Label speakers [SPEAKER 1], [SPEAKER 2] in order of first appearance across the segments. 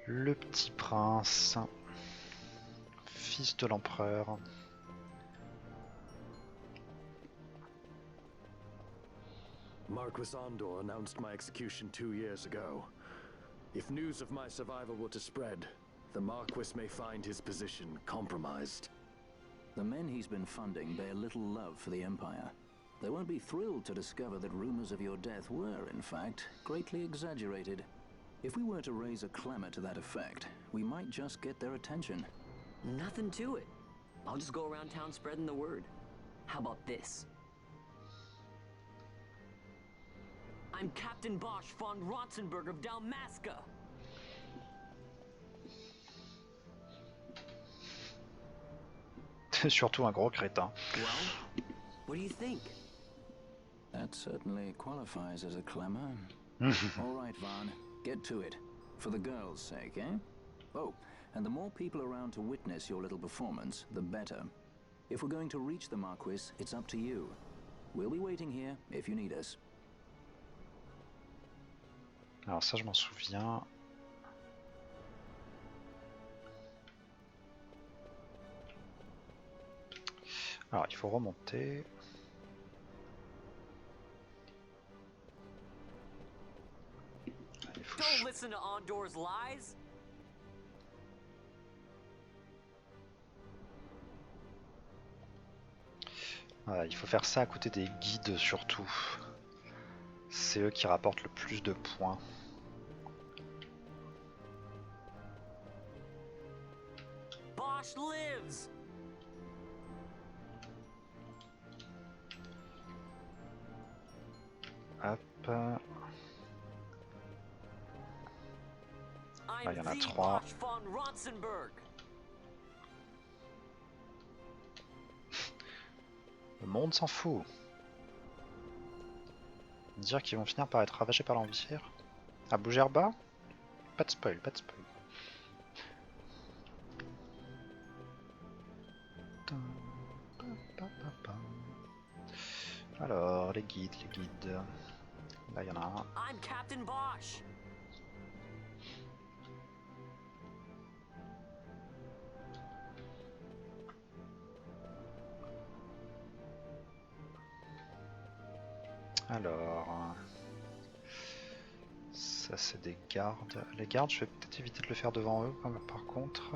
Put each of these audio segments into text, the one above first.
[SPEAKER 1] Le petit prince, fils de l'empereur.
[SPEAKER 2] Marquis Andor announced my execution 2 years ago. If news of my survival were to spread, the Marquis may find his position compromised.
[SPEAKER 3] The men he's been funding bear little love for the Empire. They won't be thrilled to discover that rumors of your death were, in fact, greatly exaggerated. If we were to raise a clamor to that effect, we might just get their attention.
[SPEAKER 4] Nothing to it. I'll just go around town spreading the word. How about this? I'm Captain Bosch von Ronsenberg of Dalmasca.
[SPEAKER 1] Surtout un gros crétin.
[SPEAKER 4] Well, what do you think?
[SPEAKER 3] That certainly qualifies as a clamor. All right, Vaughn, get to it. For the girls' sake, eh? Oh, and the more people around to witness your little performance, the better. If we're going to reach the Marquis, it's up to you. We'll be waiting here if you need us.
[SPEAKER 1] Alors ça je m'en souviens. Alors il faut remonter.
[SPEAKER 4] Don't listen to Andor's lies.
[SPEAKER 1] Voilà, il faut faire ça à côté des guides surtout. C'est eux qui rapportent le plus de points.
[SPEAKER 4] Bosch lives.
[SPEAKER 1] Hop. Là, il y en a 3. Le monde s'en fout. Dire qu'ils vont finir par être ravagés par l'Empire. À Bougerba? Pas de spoil, pas de spoil. Alors, les guides, les guides. Là, il y en a un.
[SPEAKER 4] I'm Captain Bosch.
[SPEAKER 1] Alors, ça c'est des gardes. Les gardes, je vais peut-être éviter de le faire devant eux. Par contre,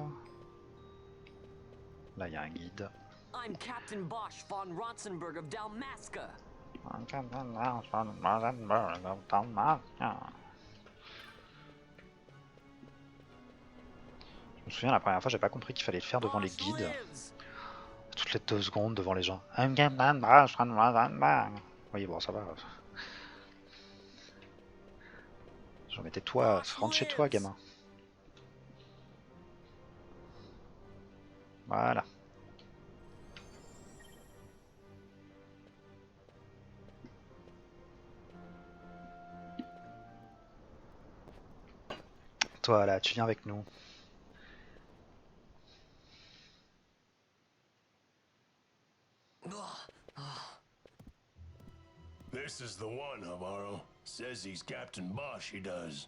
[SPEAKER 1] là il y a un guide.
[SPEAKER 4] I'm Captain Bosch von Ronsenberg of Dalmasca.
[SPEAKER 1] Je me souviens la première fois, j'ai pas compris qu'il fallait le faire devant les guides. Toutes les 2 secondes devant les gens. Oui, bon, ça va. J'en mettais toi, rentre chez toi, gamin. Voilà. Toi, là, tu viens avec nous.
[SPEAKER 5] This is the one, Amaro. Says he's Captain Bosch, he does.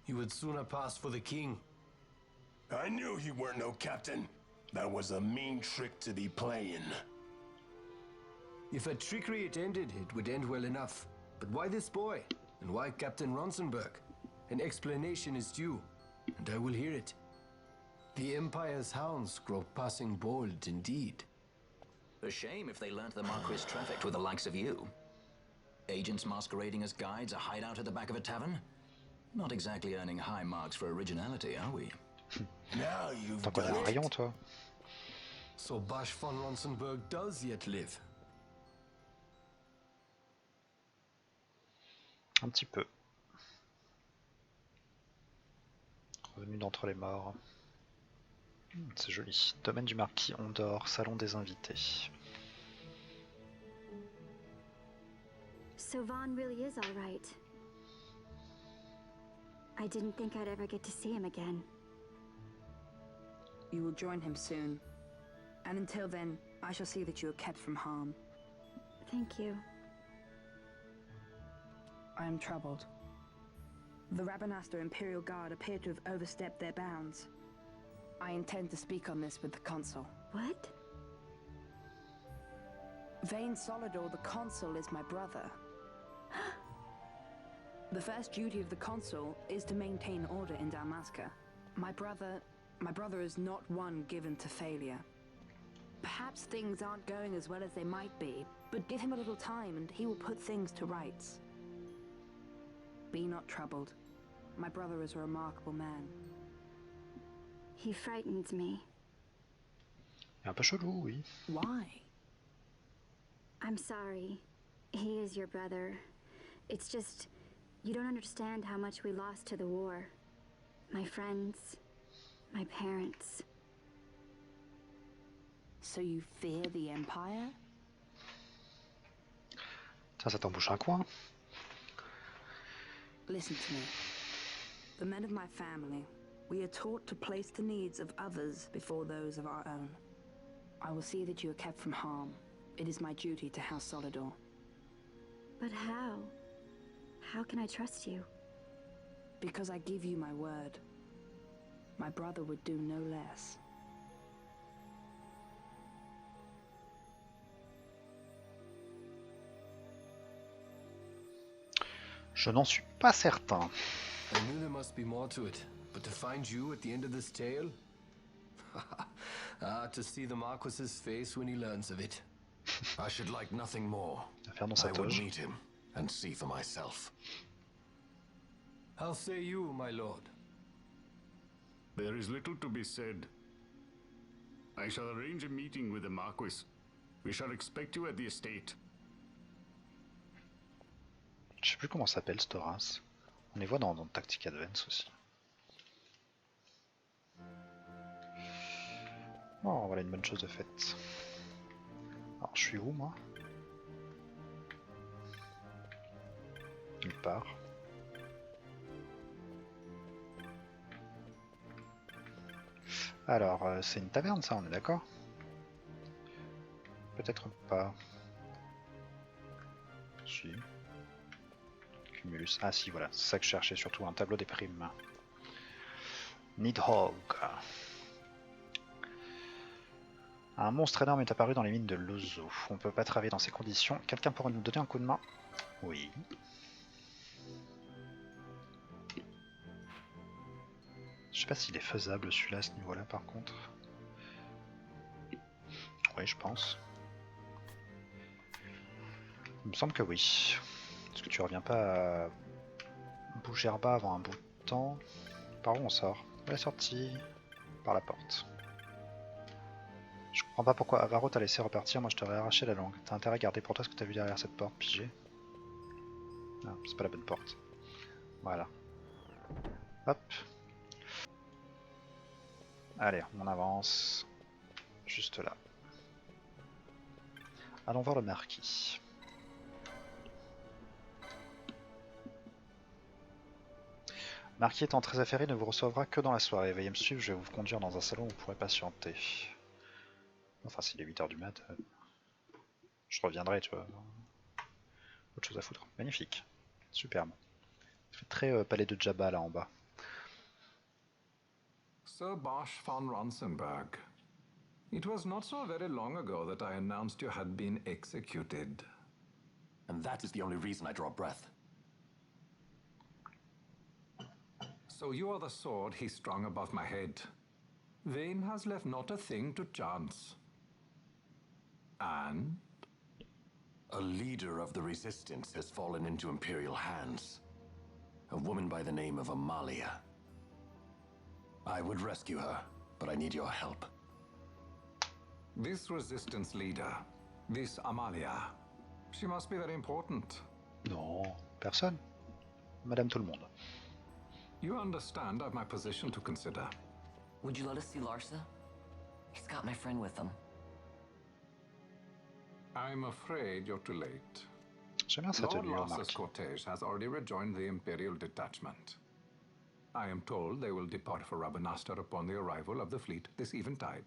[SPEAKER 6] You would sooner pass for the king.
[SPEAKER 5] I knew you weren't no captain. That was a mean trick to be playing.
[SPEAKER 6] If a trickery it ended, it would end well enough. But why this boy? And why Captain Ronsenberg? An explanation is due, and I will hear it. The Empire's hounds grow passing bold indeed.
[SPEAKER 3] A shame if they learnt the Marquis trafficked with the likes of you. Agents masquerading as guides, a hideout at the back of a tavern? Not exactly earning high marks for originality, are we?
[SPEAKER 5] Now you've
[SPEAKER 1] T'en connais un rayon, toi.
[SPEAKER 6] So Bosch von Ronsenberg does yet live.
[SPEAKER 1] Un petit peu. Revenu d'entre les morts. C'est joli. Domaine du marquis Ondor, salon des invités.
[SPEAKER 7] So Vaughn really is all right. I didn't think I'd ever get to see him again.
[SPEAKER 8] You will join him soon. And until then, I shall see that you are kept from harm.
[SPEAKER 7] Thank you.
[SPEAKER 8] I am troubled. The Rabanastre Imperial Guard appear to have overstepped their bounds. I intend to speak on this with the consul.
[SPEAKER 7] What?
[SPEAKER 8] Vane Solidor, the consul, is my brother. The first duty of the consul is to maintain order in Dalmasca. My brother is not one given to failure. Perhaps things aren't going as well as they might be, but give him a little time and he will put things to rights. Be not troubled. My brother is a remarkable man.
[SPEAKER 7] He frightens me.
[SPEAKER 1] Un peu chelou, oui.
[SPEAKER 8] Why?
[SPEAKER 7] I'm sorry. He is your brother. It's just, you don't understand how much we lost to the war. My friends, my parents.
[SPEAKER 8] So you fear the Empire?
[SPEAKER 1] Tiens, ça t'embouche un coin.
[SPEAKER 8] Listen to me. The men of my family, we are taught to place the needs of others before those of our own. I will see that you are kept from harm. It is my duty to House Solidor.
[SPEAKER 7] But how? How can I trust you?
[SPEAKER 8] Because I give you my word. My brother would do no less.
[SPEAKER 1] Je n'en suis pas certain.
[SPEAKER 6] I knew there must be more to it, but to find you at the end of this tale? To see the Marquis's face when he learns of it.
[SPEAKER 2] I should like nothing more.
[SPEAKER 1] Affaire dans sa
[SPEAKER 2] I would
[SPEAKER 1] toge.
[SPEAKER 2] meet him and see for myself.
[SPEAKER 6] How say you, my lord?
[SPEAKER 9] There is little to be said. I shall arrange a meeting with the Marquis. We shall expect you at the estate.
[SPEAKER 1] Je sais plus comment s'appelle cette race. On les voit dans Tactic Advance aussi. Oh, voilà une bonne chose de faite. Alors, je suis où, moi? Nulle part. Alors, c'est une taverne, ça, on est d'accord? Peut-être pas. Si. Cumulus. Ah si, voilà, c'est ça que je cherchais, surtout un tableau des primes. Nidhogg. Un monstre énorme est apparu dans les mines de Lozo. On ne peut pas travailler dans ces conditions. Quelqu'un pourrait nous donner un coup de main? Oui. Je sais pas s'il est faisable celui-là à ce niveau-là par contre. Oui, je pense. Il me semble que oui. Est-ce que tu reviens pas à Bougerba avant un bout de temps? Par où on sort? La sortie. Par la porte. Je comprends pas pourquoi Avaro t'a laissé repartir, moi je t'aurais arraché la langue. T'as intérêt à garder pour toi ce que t'as vu derrière cette porte, pigé. Ah, c'est pas la bonne porte. Voilà. Hop. Allez, on avance. Juste là. Allons voir le marquis. Marquis étant très affairé, ne vous recevra que dans la soirée. Veuillez me suivre, je vais vous conduire dans un salon où vous pourrez patienter. Enfin, s'il est 8h du mat, je reviendrai, tu vois. Autre chose à foutre. Magnifique. Superbe. Ça fait très palais de Jabba là en bas.
[SPEAKER 10] Sir Bosch von Ronsenberg. It was not so very long ago that I announced you had been executed.
[SPEAKER 2] And that is the only reason I draw breath.
[SPEAKER 10] So you are the sword he strung above my head. Vane has left not a thing to chance. And?
[SPEAKER 2] A leader of the resistance has fallen into Imperial hands. A woman by the name of Amalia. I would rescue her, but I need your help.
[SPEAKER 10] This resistance leader, this Amalia, she must be very important.
[SPEAKER 1] Non, personne. Madame tout le monde.
[SPEAKER 10] You understand I've my position to consider.
[SPEAKER 4] Would you let us see Larsa? He's got my friend with him.
[SPEAKER 10] I'm afraid you're too late.
[SPEAKER 1] J'aime bien cette
[SPEAKER 10] Lord
[SPEAKER 1] tenue,
[SPEAKER 10] Larsa's
[SPEAKER 1] remarque.
[SPEAKER 10] cortege has already rejoined the Imperial detachment. I am told they will depart for Rabanastre upon the arrival of the fleet this eventide.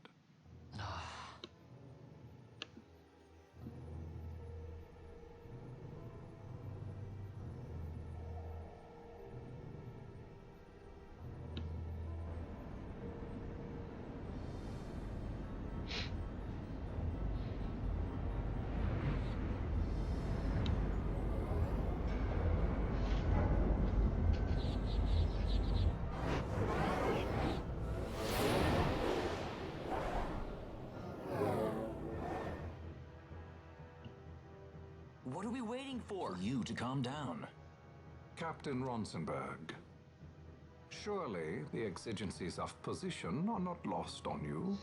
[SPEAKER 4] What are we waiting for?
[SPEAKER 3] For you to calm down.
[SPEAKER 10] Captain Ronsenberg, surely the exigencies of position are not lost on you.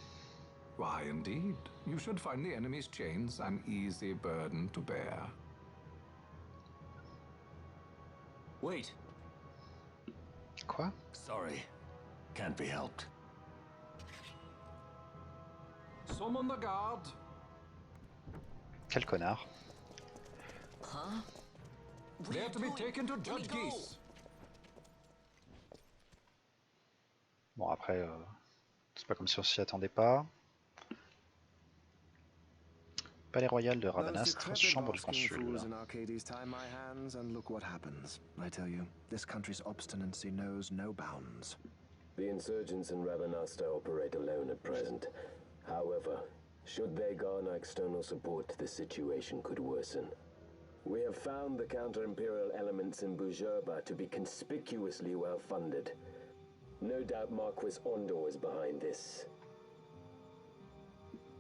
[SPEAKER 10] Why, indeed, you should find the enemy's chains an easy burden to bear.
[SPEAKER 3] Wait.
[SPEAKER 1] Quoi?
[SPEAKER 2] Sorry. Can't be helped.
[SPEAKER 10] Summon the guard.
[SPEAKER 1] Quel connard.
[SPEAKER 4] Huh? What
[SPEAKER 10] They
[SPEAKER 4] are
[SPEAKER 10] are
[SPEAKER 4] you
[SPEAKER 10] to be
[SPEAKER 4] doing?
[SPEAKER 10] taken to
[SPEAKER 4] Let me
[SPEAKER 10] Judge
[SPEAKER 4] go.
[SPEAKER 10] Geese.
[SPEAKER 1] Bon après, c'est pas comme si on s'y attendait pas. Palais royal de Rabanastre, chambre du consul.
[SPEAKER 11] In Arcades tie my hands and look what happens. I tell you, this country's obstinacy knows no bounds.
[SPEAKER 12] The insurgents in Rabanastre operate alone at present. However, should they garner external support, the situation could worsen. We have found the counter-imperial elements in Bujerba to be conspicuously well-funded. No doubt Marquis Ondor is behind this.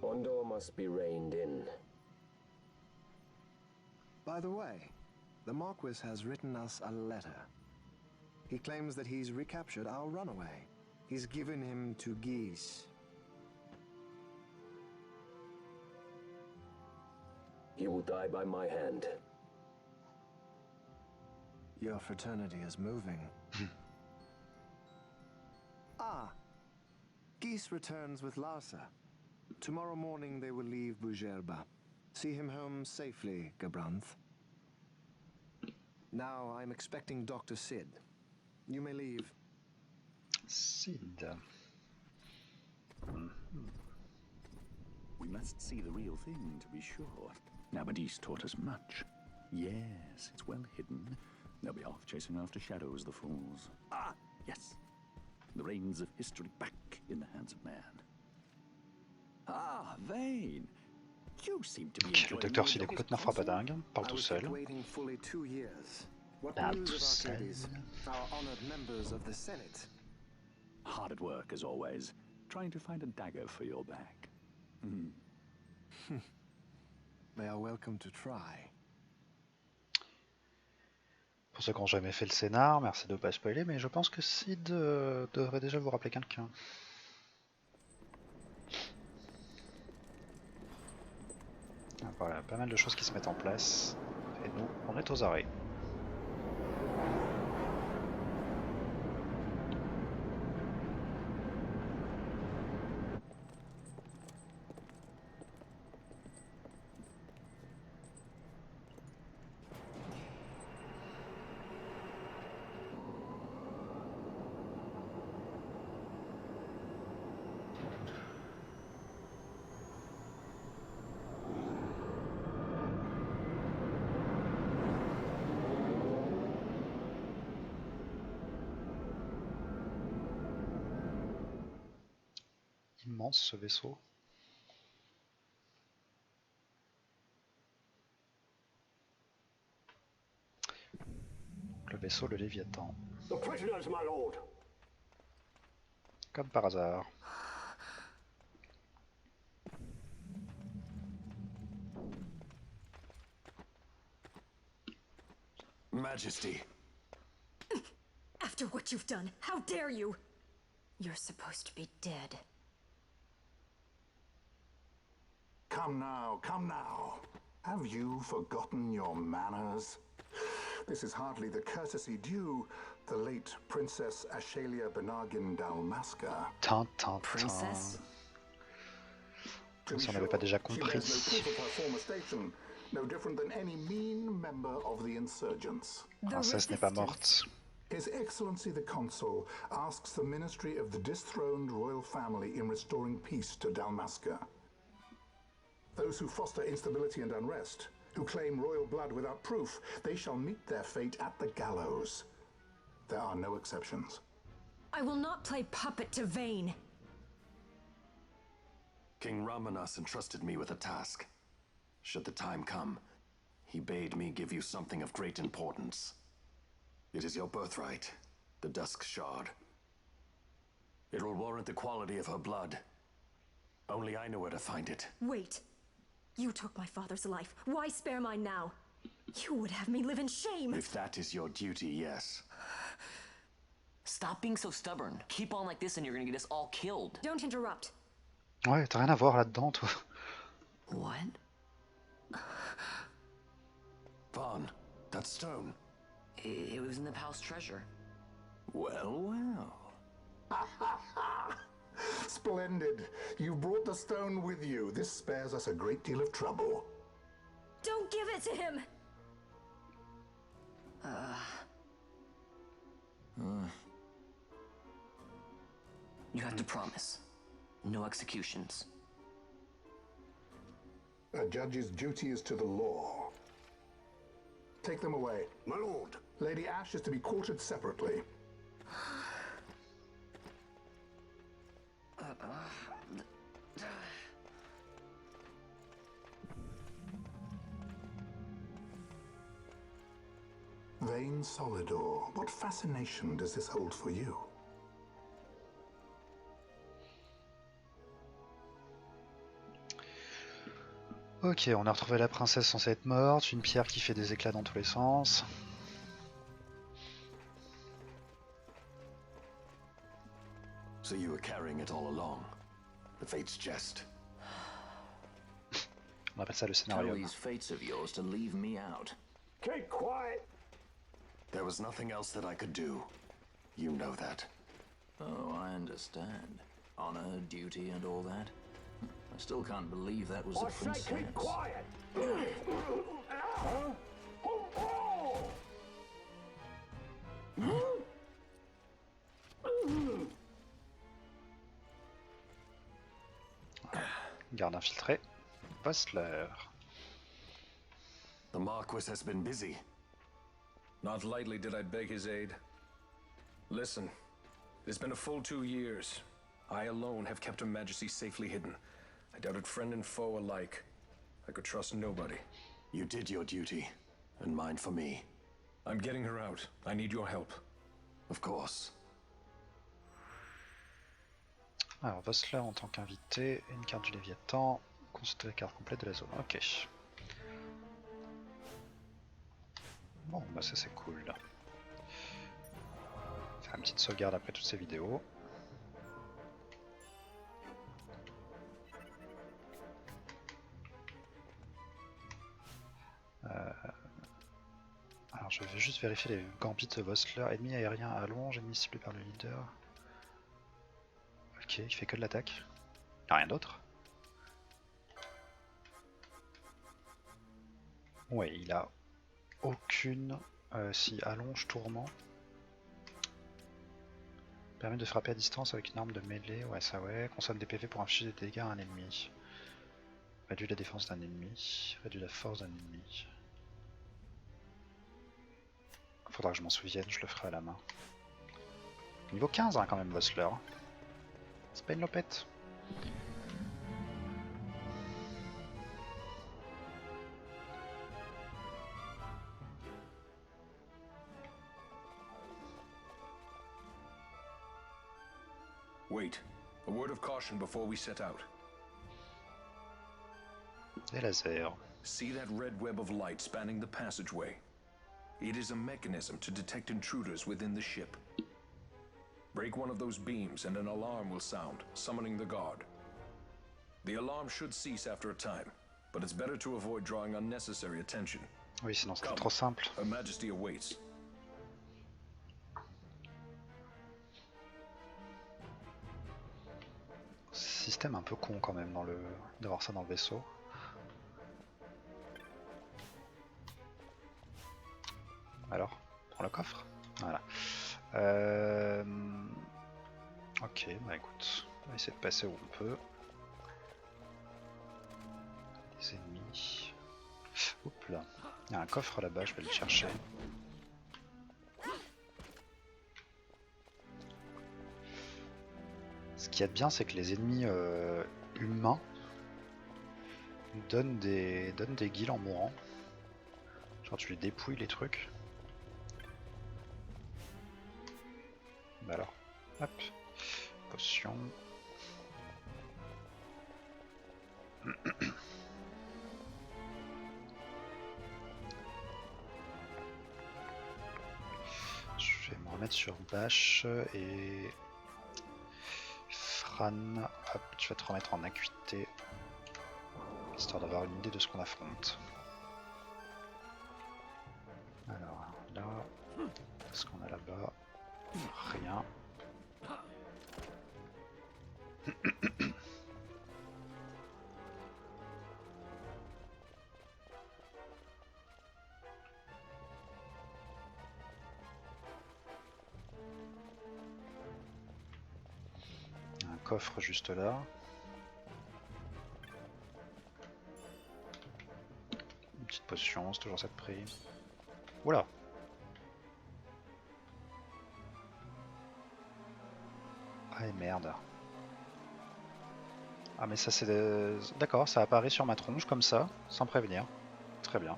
[SPEAKER 12] Ondor must be reined in.
[SPEAKER 11] By the way, the Marquis has written us a letter. He claims that he's recaptured our runaway. He's given him to Geese.
[SPEAKER 12] He will die by my hand.
[SPEAKER 11] Your fraternity is moving. Ah, Geese returns with Larsa. Tomorrow morning they will leave Bujerba. See him home safely, Gabranth. Now I'm expecting Dr. Sid. You may leave.
[SPEAKER 1] Sid.
[SPEAKER 3] We must see the real thing, to be sure. Nabadis taught us much. Yes, it's well hidden. They'll be off chasing after shadows, the fools. Ah, yes. The reins of history back in the hands of man. Ah, Vane. You seem to be
[SPEAKER 1] Le docteur Sid est complètement frappadingue, parle tout seul.
[SPEAKER 11] Waiting fully 2 years. What
[SPEAKER 1] Parle
[SPEAKER 11] news
[SPEAKER 1] tout
[SPEAKER 11] of
[SPEAKER 1] seul.
[SPEAKER 11] Arcades? Our honored members of the Senate.
[SPEAKER 3] Hard at work, as always, trying to find a dagger for your back.
[SPEAKER 11] They are welcome to try.
[SPEAKER 1] Pour ceux qui n'ont jamais fait le scénar, merci de ne pas spoiler, mais je pense que Sid devrait déjà vous rappeler quelqu'un. Voilà, pas mal de choses qui se mettent en place. Et nous, on est aux arrêts. Immense ce vaisseau. Le vaisseau, le Léviathan.
[SPEAKER 5] The prisoners, my lord.
[SPEAKER 1] Comme par hasard.
[SPEAKER 2] Majesty.
[SPEAKER 13] After what you've done, how dare you? You're supposed to be dead.
[SPEAKER 10] Come now, come now. Have you forgotten your manners? This is hardly the courtesy due the late Princess Ashalia Benargin Dalmasca.
[SPEAKER 1] Princess? Comme si on n'avait pas déjà compris.
[SPEAKER 10] She bears no proof of her former station, no different than any mean member of the insurgents.
[SPEAKER 1] Princesse n'est pas morte.
[SPEAKER 10] His Excellency the Consul asks the Ministry of the dethroned royal family in restoring peace to Dalmasca. Those who foster instability and unrest, who claim royal blood without proof, they shall meet their fate at the gallows. There are no exceptions.
[SPEAKER 13] I will not play puppet to Vane.
[SPEAKER 2] King Ramanas entrusted me with a task. Should the time come, he bade me give you something of great importance. It is your birthright, the Dusk Shard. It will warrant the quality of her blood. Only I know where to find it.
[SPEAKER 13] Wait. You took my father's life. Why spare mine now? You would have me live in shame.
[SPEAKER 2] If that is your duty, yes.
[SPEAKER 4] Stop being so stubborn. Keep on like this and you're gonna get us all killed.
[SPEAKER 13] Don't interrupt.
[SPEAKER 1] Ouais, t'as rien à voir là-dedans, toi.
[SPEAKER 4] What?
[SPEAKER 2] Vaughn, that stone.
[SPEAKER 4] It was in the palace treasure.
[SPEAKER 2] Well, well.
[SPEAKER 10] Splendid. You've brought the stone with you. This spares us a great deal of trouble.
[SPEAKER 13] Don't give it to him!
[SPEAKER 4] You have to promise. No executions.
[SPEAKER 10] A judge's duty is to the law. Take them away.
[SPEAKER 5] My lord.
[SPEAKER 10] Lady Ash is to be quartered separately. Vain Solidor, what fascination does this hold for you?
[SPEAKER 1] Ok, on a retrouvé la princesse censée être morte, une pierre qui fait des éclats dans tous les sens.
[SPEAKER 2] So you were carrying it all along. The fate's jest.
[SPEAKER 1] On appelle ça le
[SPEAKER 3] Tell
[SPEAKER 1] scénario.
[SPEAKER 3] these fates of yours to leave me out.
[SPEAKER 5] Keep quiet.
[SPEAKER 2] There was nothing else that I could do. You know that.
[SPEAKER 3] Oh, I understand. Honor, duty, and all that. I still can't believe that was a
[SPEAKER 5] I say
[SPEAKER 3] princess.
[SPEAKER 5] keep quiet.
[SPEAKER 1] Garde infiltré. Postler.
[SPEAKER 2] The Marquis has been busy.
[SPEAKER 6] Not lightly did I beg his aid. Listen, it's been a full 2 years. I alone have kept Her Majesty safely hidden. I doubted friend and foe alike. I could trust nobody.
[SPEAKER 2] You did your duty, and mine for me.
[SPEAKER 6] I'm getting her out. I need your help.
[SPEAKER 2] Of course.
[SPEAKER 1] Alors, Vossler en tant qu'invité, une carte du Léviathan, consulter la carte complète de la zone. Ok. Bon, bah ça c'est cool. Faire une petite sauvegarde après toutes ces vidéos. Alors je vais juste vérifier les gambits de Vossler. Ennemi aérien à allonge, ennemi ciblé par le leader. Ok, il fait que de l'attaque. Y'a rien d'autre. Ouais, il a aucune... si allonge, tourment. Permet de frapper à distance avec une arme de mêlée. Ouais, ça ouais. Consomme des PV pour infliger des dégâts à un ennemi. Réduit la défense d'un ennemi. Réduit la force d'un ennemi. Faudra que je m'en souvienne, je le ferai à la main. Niveau 15 hein, quand même, Vossler. C'est pas une lopette.
[SPEAKER 6] Wait. A word of caution before we set out.
[SPEAKER 1] Des lasers.
[SPEAKER 6] See that red web of light spanning the passageway? It is a mechanism to detect intruders within the ship. Break one of those beams and an alarm will sound, summoning the guard. The alarm should cease after a time, but it's better to avoid drawing unnecessary attention.
[SPEAKER 1] Oui, sinon c'était trop simple.
[SPEAKER 6] Her Majesty awaits.
[SPEAKER 1] Système un peu con quand même dans le d'avoir ça dans le vaisseau. Alors, prends le coffre. Voilà. Ok, bah écoute, on va essayer de passer où on peut. Les ennemis. Oups là. Il y a un coffre là-bas, je vais le chercher. Ce qu'il y a de bien, c'est que les ennemis humains donnent des guilds en mourant. Genre tu les dépouilles les trucs. Bah alors, hop, potion. remettre sur Bash et Fran, hop, tu vas te remettre en acuité, histoire d'avoir une idée de ce qu'on affronte. Alors là, qu'est-ce qu'on a là-bas? Rien. Un coffre juste là. Une petite potion, c'est toujours ça de prix. Oula! Ah et merde. Ah mais ça c'est... D'accord, ça apparaît sur ma tronche comme ça, sans prévenir. Très bien.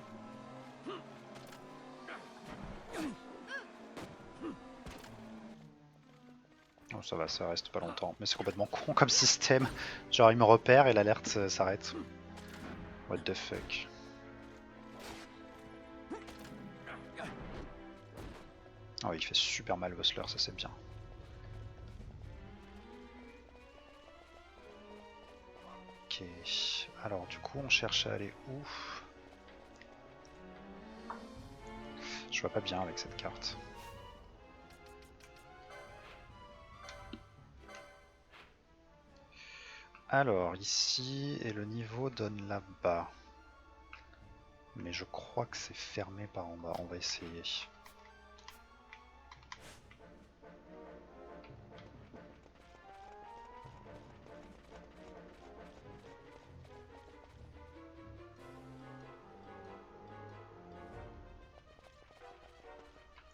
[SPEAKER 1] Oh ça va, ça reste pas longtemps. Mais c'est complètement con comme système. Genre il me repère et l'alerte s'arrête. What the fuck. Oh il fait super mal Vossler, ça c'est bien. Ok, alors du coup on cherche à aller où? Je vois pas bien avec cette carte. Alors ici, et le niveau donne là-bas. Mais je crois que c'est fermé par en bas, on va essayer.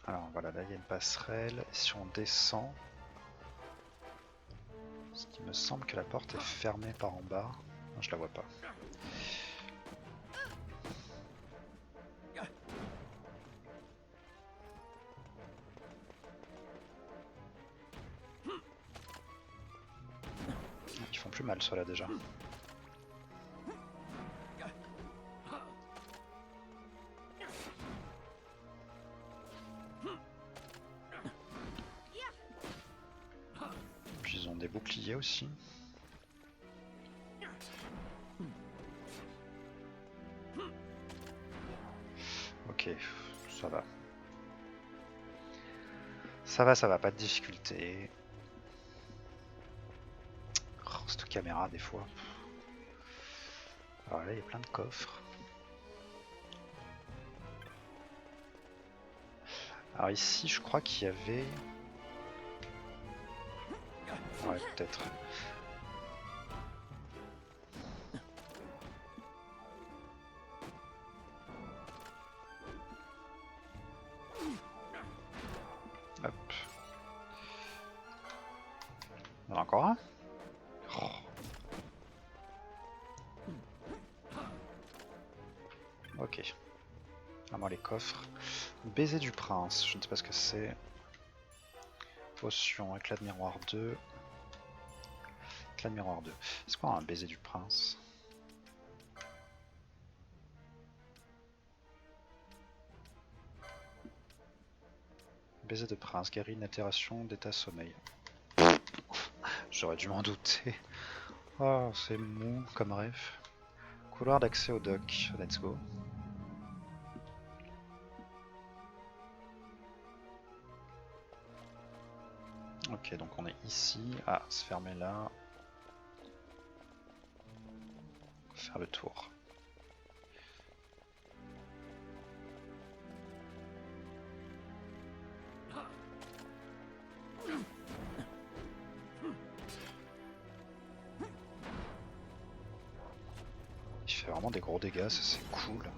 [SPEAKER 1] Alors voilà, là il y a une passerelle, et si on descend, ce qui me semble que la porte est fermée par en bas, non, je la vois pas. Ils font plus mal ceux-là déjà. Puis ils ont des boucliers aussi. Ok, ça va. Ça va, pas de difficulté. Oh, cette caméra des fois. Alors là il y a plein de coffres. Alors ici je crois qu'il y avait... Ouais peut-être. Hop. Il y en a encore un? Oh. Ok. À moi les coffres. Baiser du prince, je ne sais pas ce que c'est. Potion, éclat de miroir 2. Éclat de miroir 2. C'est quoi un baiser du prince? Baiser de prince, guérit une altération d'état sommeil. J'aurais dû m'en douter. Oh, c'est mou comme rêve. Couloir d'accès au dock, let's go. Ok, donc on est ici. Ah, se fermer là. Faire le tour. Il fait vraiment des gros dégâts, ça c'est cool.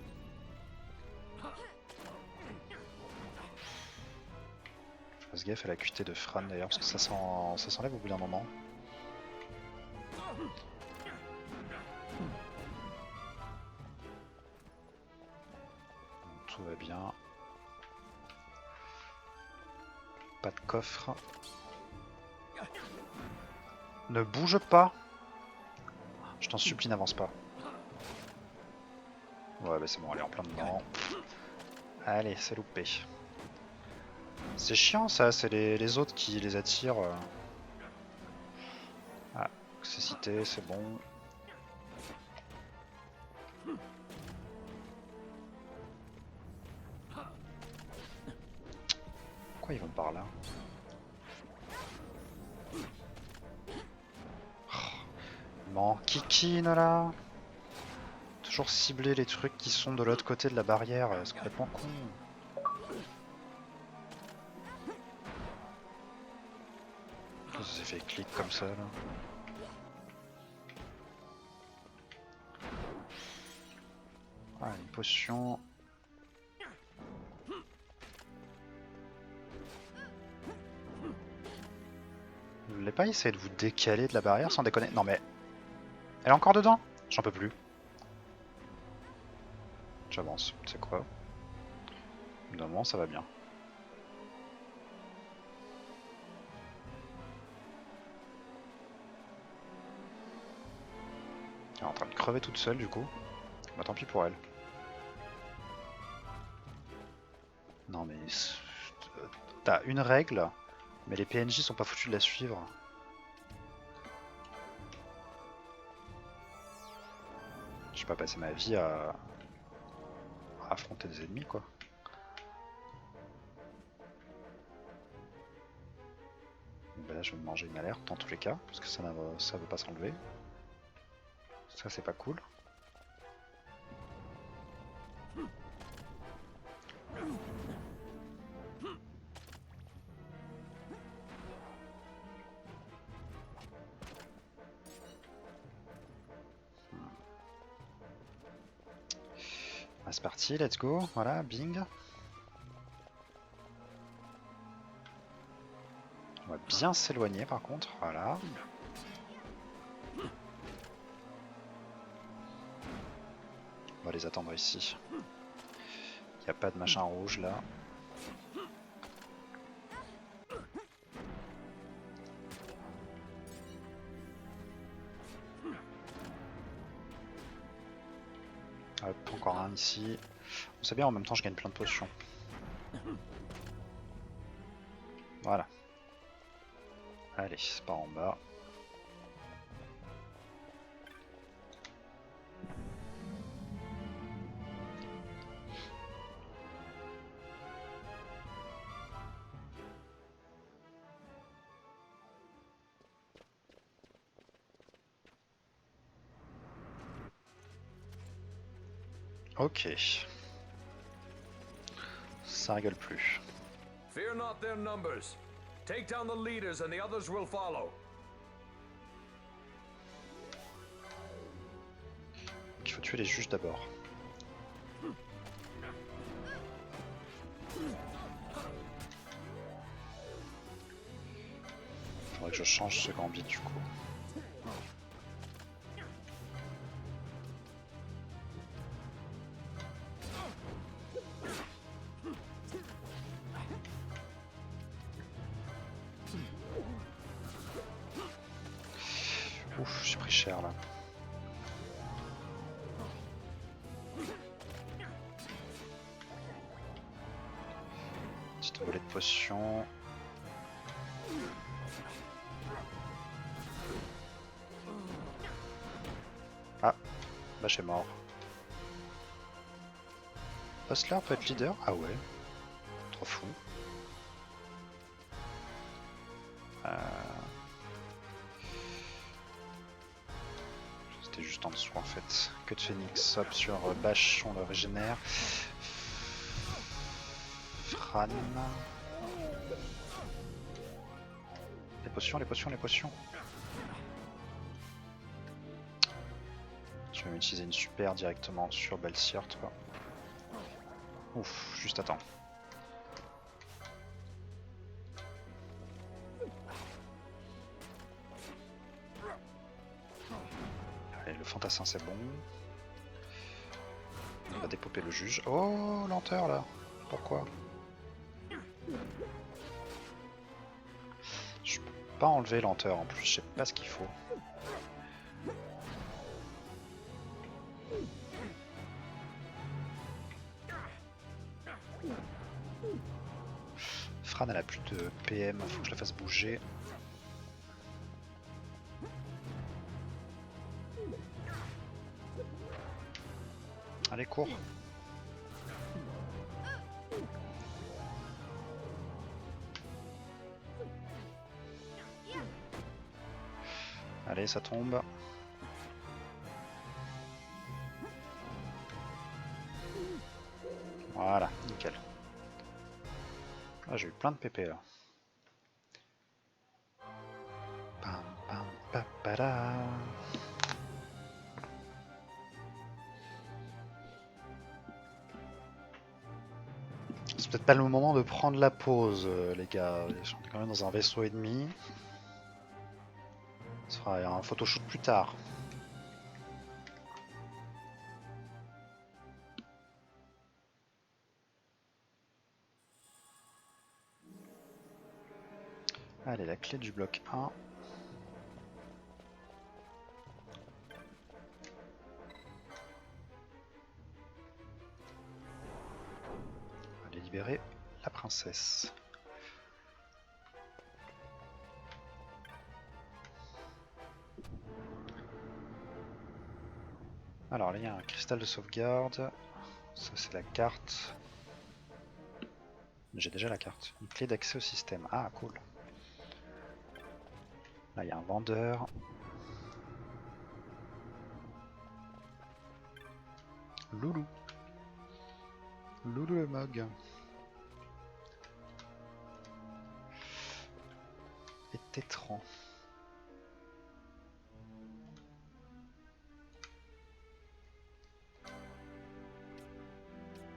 [SPEAKER 1] Je fasse gaffe à la QT de Fran d'ailleurs, parce que ça s'enlève au bout d'un moment. Tout va bien. Pas de coffre. Ne bouge pas. Je t'en supplie, n'avance pas. Ouais, bah c'est bon, elle est en plein dedans. Allez, c'est loupé. C'est chiant ça, c'est les autres qui les attirent. Ah, c'est cité, c'est bon. Pourquoi ils vont par là? Bon, kikine là. Toujours cibler les trucs qui sont de l'autre côté de la barrière, c'est complètement con. Ces effets clics comme ça là. Ah, une potion. Vous voulez pas essayer de vous décaler de la barrière sans déconner? Non mais... Elle est encore dedans? J'en peux plus. J'avance, c'est quoi? Normalement ça va bien. Elle est en train de crever toute seule du coup. Bah tant pis pour elle. Non mais... T'as une règle, mais les PNJ sont pas foutus de la suivre. Je vais pas passer ma vie à affronter des ennemis quoi. Ben là je vais me manger une alerte dans tous les cas, parce que ça veut pas s'enlever. Ça c'est pas cool. C'est parti, let's go, voilà, bing. On va bien s'éloigner par contre, voilà. On va les attendre ici. Il n'y a pas de machin rouge là. Hop, encore un ici. On sait bien, en même temps je gagne plein de potions. Voilà. Allez, c'est par en bas. Ok. Ça rigole plus.
[SPEAKER 14] Fear not their numbers. Take down the leaders and the others will follow.
[SPEAKER 1] Il faut tuer les juges d'abord. Faudrait que je change ce gambit du coup. Ouf, j'ai pris cher là. Petite volée de potions. Ah, bah j'ai mort. Hustler peut être leader? Ah ouais. Trop fou. C'était juste en dessous en fait. Que de phoenix, hop sur Bash, on le régénère. Fran. Les potions, les potions, les potions. Je vais utiliser une super directement sur Balsier, toi. Ouf, juste attends. Allez, le fantassin c'est bon. On va dépoper le juge. Oh, lenteur là. Pourquoi? Je peux pas enlever lenteur en plus, je sais pas ce qu'il faut. Tran elle a plus de PM, faut que je la fasse bouger. Allez, cours. Allez, ça tombe. Voilà, nickel. Ah, j'ai eu plein de PP là. Pam, pam, papara. C'est peut-être pas le moment de prendre la pause, les gars. On est quand même dans un vaisseau ennemi. Ce sera un photoshoot plus tard. Allez, la clé du bloc 1. Allez libérer la princesse. Alors là il y a un cristal de sauvegarde. Ça c'est la carte. J'ai déjà la carte. Une clé d'accès au système. Ah cool. Là il y a un vendeur. Loulou. Loulou le mug. Et tétran.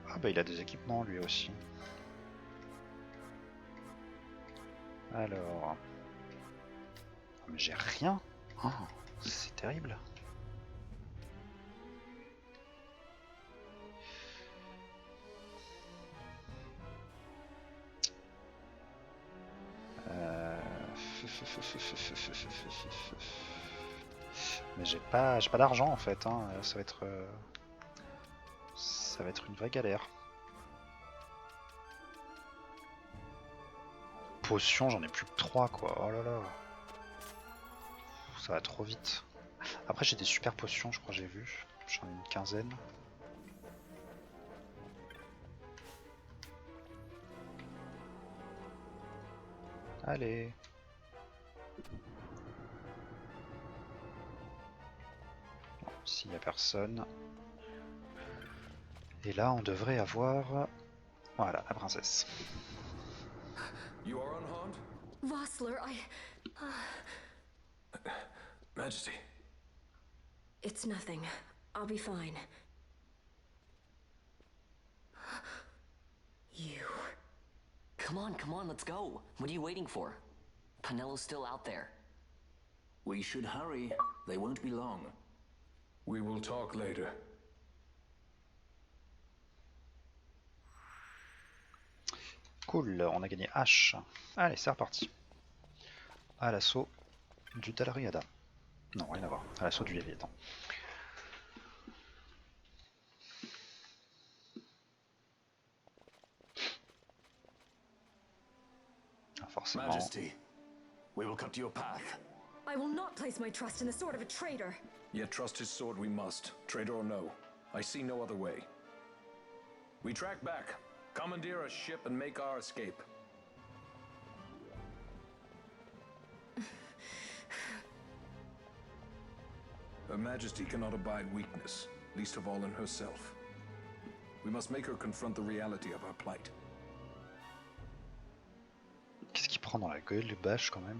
[SPEAKER 1] Ah bah il a des équipements lui aussi. Alors... Mais j'ai rien. Oh, c'est terrible. Mais j'ai pas d'argent en fait. Hein. Ça va être une vraie galère. Potions, j'en ai plus que 3 quoi. Oh là là. Ça va trop vite. Après j'ai des super potions, je crois que j'ai vu. J'en ai une quinzaine. Allez. Bon, s'il n'y a personne. Et là on devrait avoir... Voilà, la princesse.
[SPEAKER 14] You are unharmed?
[SPEAKER 13] Vossler,
[SPEAKER 14] Majesty.
[SPEAKER 13] It's nothing. I'll be fine. You...
[SPEAKER 4] Come on, let's go. What are you waiting for? Panelo's still out there.
[SPEAKER 3] We should hurry. They won't be long.
[SPEAKER 14] We will talk later.
[SPEAKER 1] Cool, on a gagné H. Allez, c'est reparti. À l'assaut du Dalriada. Non, rien à voir. À l'assaut du Léviathan. Ah, forcément.
[SPEAKER 2] Majesty, we will cut your path.
[SPEAKER 13] I will not place my trust in the sword of a traitor.
[SPEAKER 14] Yet trust his sword we must, traitor or no. I see no other way. We track back, commandeer a ship and make our escape. Her Majesty cannot abide weakness, least of all in herself. We must make her confront the reality of our plight.
[SPEAKER 1] Qu'est-ce qu'il prend dans la gueule, les bâches quand même?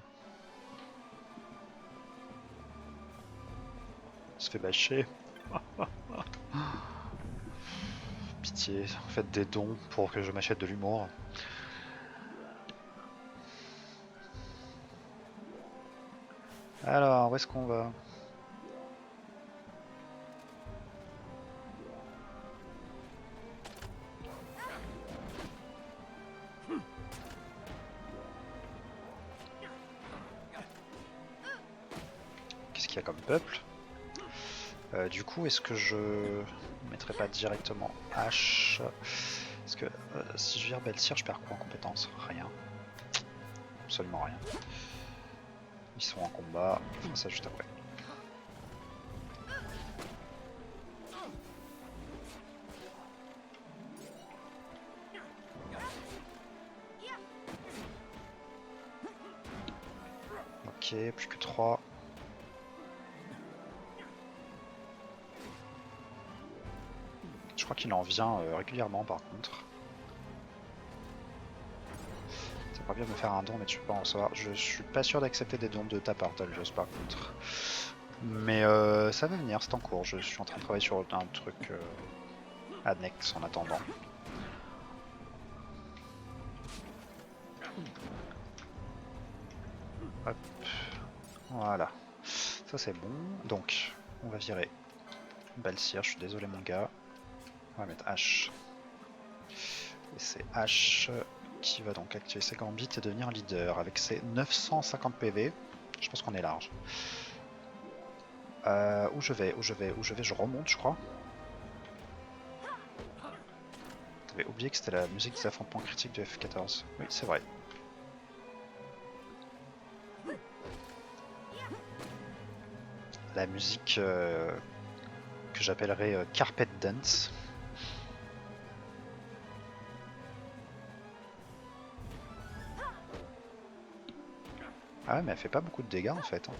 [SPEAKER 1] On se fait bâcher. Pitié, faites des dons pour que je m'achète de l'humour. Alors, où est-ce qu'on va? Qu'est-ce qu'il y a comme peuple? Du coup, est-ce que je ne mettrais pas directement H? Parce que si je vire Beltir, je perds quoi en compétence? Rien. absolument rien. Ils sont en combat, on fera ça juste après. Ok, plus que 3. Je crois qu'il en vient régulièrement par contre. C'est pas bien de me faire un don mais tu peux pas en recevoir. Je suis pas sûr d'accepter des dons de ta part Dalvios par contre. Mais ça va venir, c'est en cours. Je suis en train de travailler sur un truc annexe en attendant. Hop. Voilà. Ça c'est bon. Donc on va virer Balsir, je suis désolé mon gars. On va mettre H. Et c'est H qui va donc activer ses gambits et devenir leader avec ses 950 PV. Je pense qu'on est large. Où je vais, je remonte je crois. J'avais oublié que c'était la musique des affrontements critiques de FF XIV. Oui, c'est vrai. La musique que j'appellerais Carpet Dance. Ah ouais, mais elle fait pas beaucoup de dégâts en fait. Hein.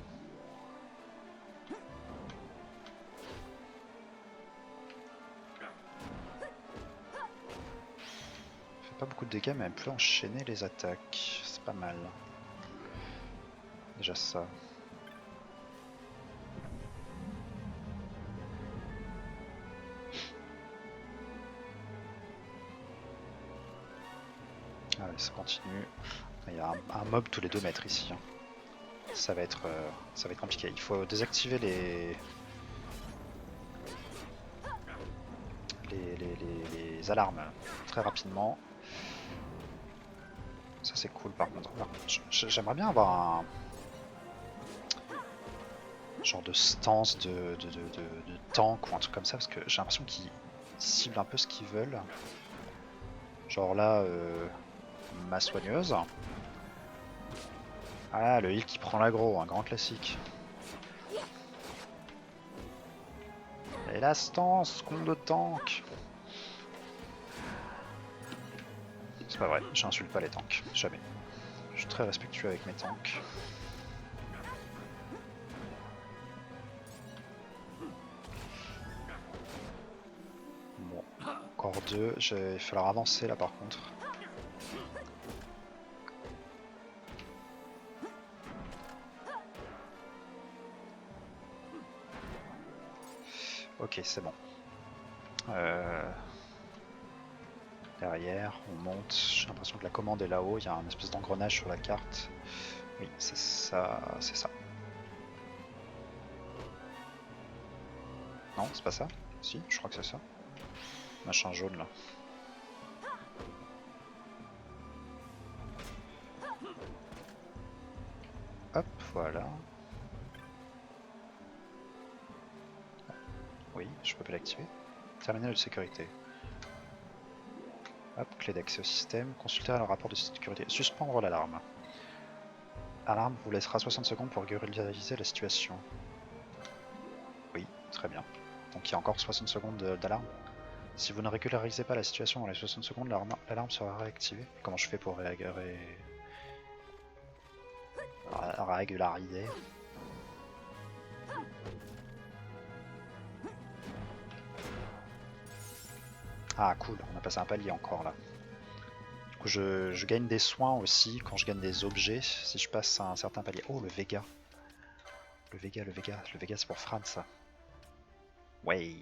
[SPEAKER 1] Elle fait pas beaucoup de dégâts, mais elle peut enchaîner les attaques. C'est pas mal. Déjà ça. Allez, ça continue. Il y a un mob tous les 2 mètres ici. Hein. Ça va être compliqué. Il faut désactiver les alarmes très rapidement. Ça c'est cool par contre. J'aimerais bien avoir un genre de stance de tank ou un truc comme ça parce que j'ai l'impression qu'ils ciblent un peu ce qu'ils veulent. Genre là, ma soigneuse. Ah, le heal qui prend l'aggro, un grand classique. Et la stance, compte de tank. C'est pas vrai, j'insulte pas les tanks, jamais. Je suis très respectueux avec mes tanks. Bon, encore 2, il va falloir avancer là par contre. Ok, c'est bon. Derrière, on monte. J'ai l'impression que la commande est là-haut. Il y a un espèce d'engrenage sur la carte. Oui, c'est ça, c'est ça. Non, c'est pas ça? Si, je crois que c'est ça. Machin jaune là. Hop, voilà. Oui, je peux pas l'activer. Terminal de sécurité. Hop, clé d'accès au système. Consulter le rapport de sécurité. Suspendre l'alarme. L'alarme vous laissera 60 secondes pour régulariser la situation. Oui, très bien. Donc il y a encore 60 secondes d'alarme. Si vous ne régularisez pas la situation dans les 60 secondes, l'alarme sera réactivée. Comment je fais pour régulariser? Ah cool, on a passé un palier encore là. Du coup je gagne des soins aussi quand je gagne des objets si je passe à un certain palier. Oh le Vega. Le Vega c'est pour Fran ça. Ouais.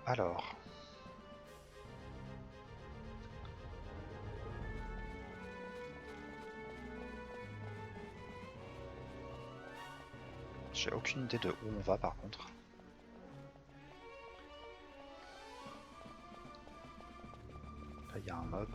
[SPEAKER 1] Alors. J'ai aucune idée de où on va par contre. Là il y a un mob.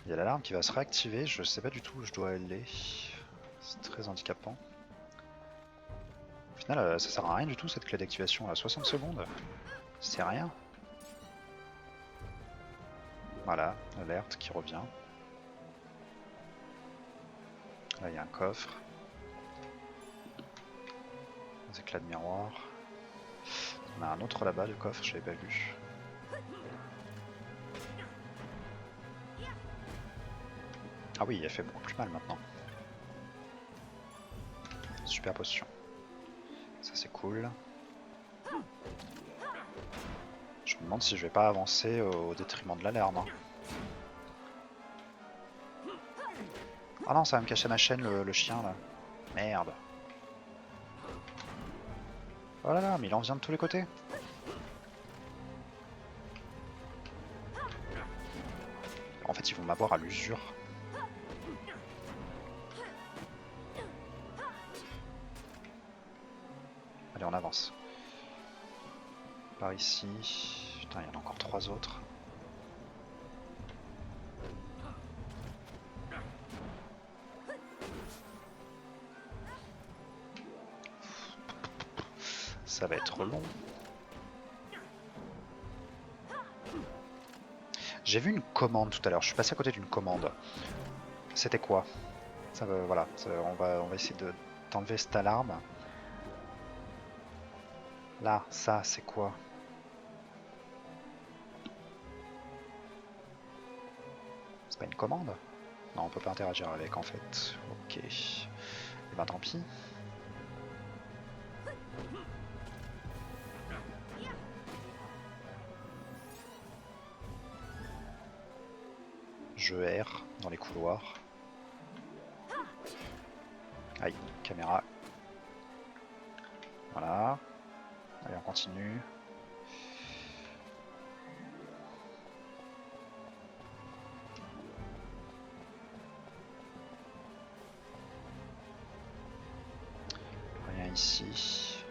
[SPEAKER 1] Il y a l'alarme qui va se réactiver, je sais pas du tout où je dois aller. C'est très handicapant. Au final, ça sert à rien du tout cette clé d'activation à 60 secondes. C'est rien. Voilà, alerte qui revient. Là il y a un coffre. Des éclats de miroir. On a un autre là-bas, le coffre, je l'avais pas vu. Ah oui, elle fait beaucoup plus mal maintenant. Super potion. Ça c'est cool. Je me demande si je vais pas avancer au détriment de l'alarme. Hein. Ah non, ça va me cacher ma chaîne, le chien là. Merde. Oh là là, mais il en vient de tous les côtés. En fait, ils vont m'avoir à l'usure. Allez, on avance. Par ici. Putain, il y en a encore 3 autres. Ça va être long. J'ai vu une commande tout à l'heure. Je suis passé à côté d'une commande. C'était quoi? Ça, voilà. On va essayer d'enlever cette alarme. Là, ça, c'est quoi? C'est pas une commande? Non, on peut pas interagir avec en fait. Ok. Et ben tant pis. Je erre dans les couloirs. Aïe, caméra. Voilà. Allez, on continue. Rien ici.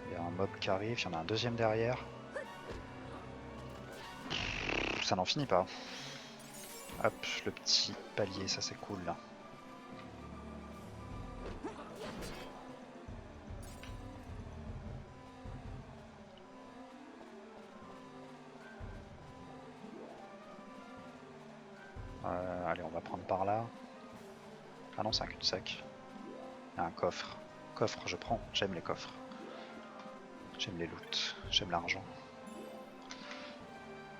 [SPEAKER 1] Il y a un mob qui arrive, il y en a un deuxième derrière. Ça n'en finit pas. Hop, le petit palier, ça c'est cool là. Allez, on va prendre par là. Ah non, c'est un cul-de-sac. Il y a un coffre. Coffre, je prends. J'aime les coffres. J'aime les loots. J'aime l'argent.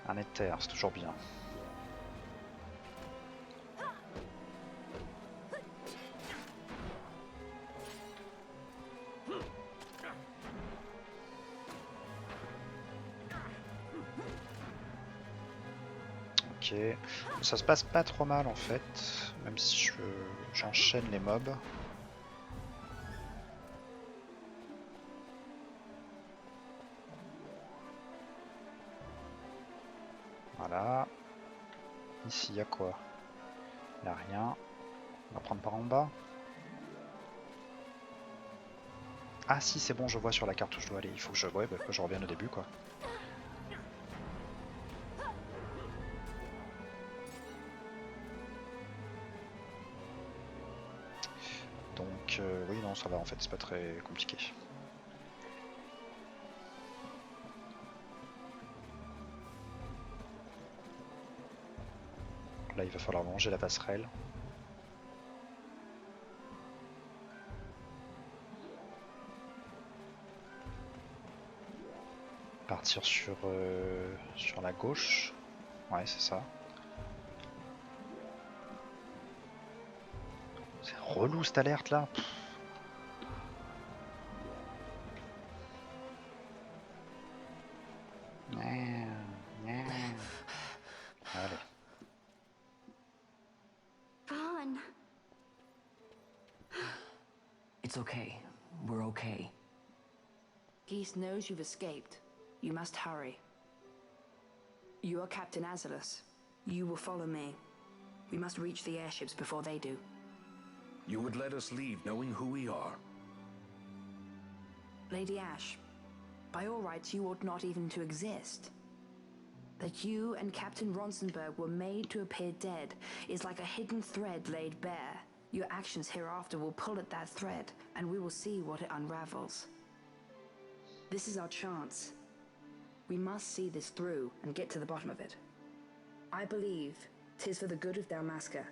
[SPEAKER 1] Un être, c'est toujours bien. Ok, ça se passe pas trop mal en fait, même si j'enchaîne les mobs. Voilà. Ici il y a quoi? Il n'y a rien. On va prendre par en bas. Ah si, c'est bon, je vois sur la carte où je dois aller. Il faut que je, ouais, que je revienne au début quoi. Donc oui, non, ça va en fait, c'est pas très compliqué. Là, il va falloir longer la passerelle. Partir sur la gauche. Ouais, c'est ça. C'est relou cette alerte là. Allez.
[SPEAKER 7] Vaughn.
[SPEAKER 4] It's okay. We're okay.
[SPEAKER 8] Geese knows you've escaped. You must hurry. You are Captain Azalus. You will follow me. We must reach the airships before they do.
[SPEAKER 14] You would let us leave knowing who we are?
[SPEAKER 8] Lady Ash, by all rights you ought not even to exist. That you and Captain Ronsenberg were made to appear dead is like a hidden thread laid bare. Your actions hereafter will pull at that thread, and we will see what it unravels. This is our chance. We must see this through and get to the bottom of it. I believe 'tis for the good of Dalmasca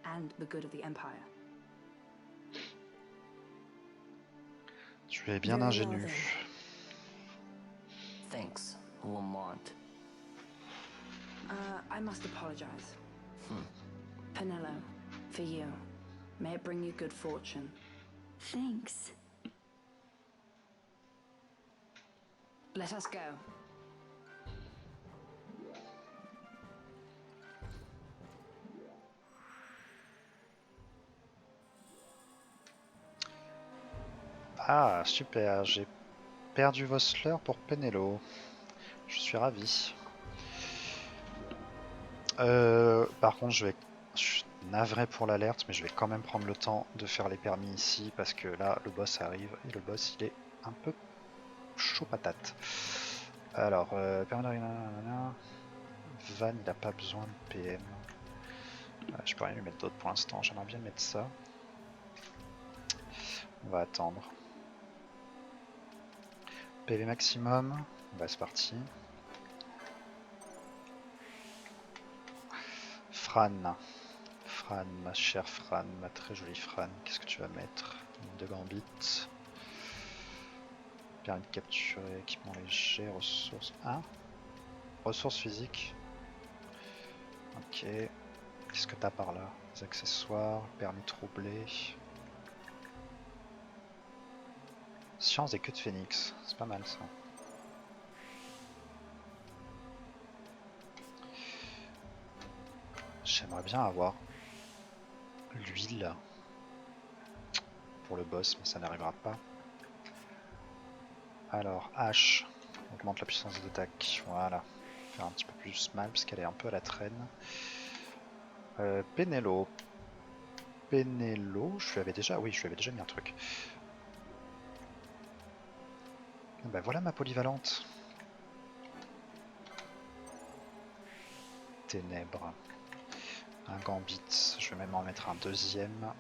[SPEAKER 8] and the good of the Empire.
[SPEAKER 1] Tu es bien
[SPEAKER 8] Very
[SPEAKER 1] ingénu.
[SPEAKER 8] well, then.
[SPEAKER 2] Thanks, Lamont.
[SPEAKER 8] I must apologize. Penello, for you. May it bring you good fortune.
[SPEAKER 7] Thanks.
[SPEAKER 8] Let us go.
[SPEAKER 1] Ah, super, j'ai perdu Vossler pour Penello. Je suis ravi. Par contre, je suis navré pour l'alerte, mais je vais quand même prendre le temps de faire les permis ici, parce que là, le boss arrive, et le boss, il est un peu chaud patate. Alors, permis d'arriver... Van, il n'a pas besoin de PM. Je peux rien lui mettre d'autre pour l'instant, j'aimerais bien mettre ça. On va attendre. PV maximum, bah c'est parti. Fran, ma chère Fran, ma très jolie Fran, qu'est-ce que tu vas mettre? Ligne de gambits. Permis de capturer, équipement léger, ressources. Hein? Ressources physiques. Ok. Qu'est-ce que t'as par là? Des accessoires, permis troublé. Science des queues de phénix, c'est pas mal ça. J'aimerais bien avoir l'huile pour le boss, mais ça n'arrivera pas. Alors, hache, augmente la puissance d'attaque, voilà. Faire un petit peu plus mal parce qu'elle est un peu à la traîne. Penello, je lui avais déjà, oui, je lui avais déjà mis un truc. Ben voilà ma polyvalente. Ténèbres. Un gambit, je vais même en mettre un deuxième.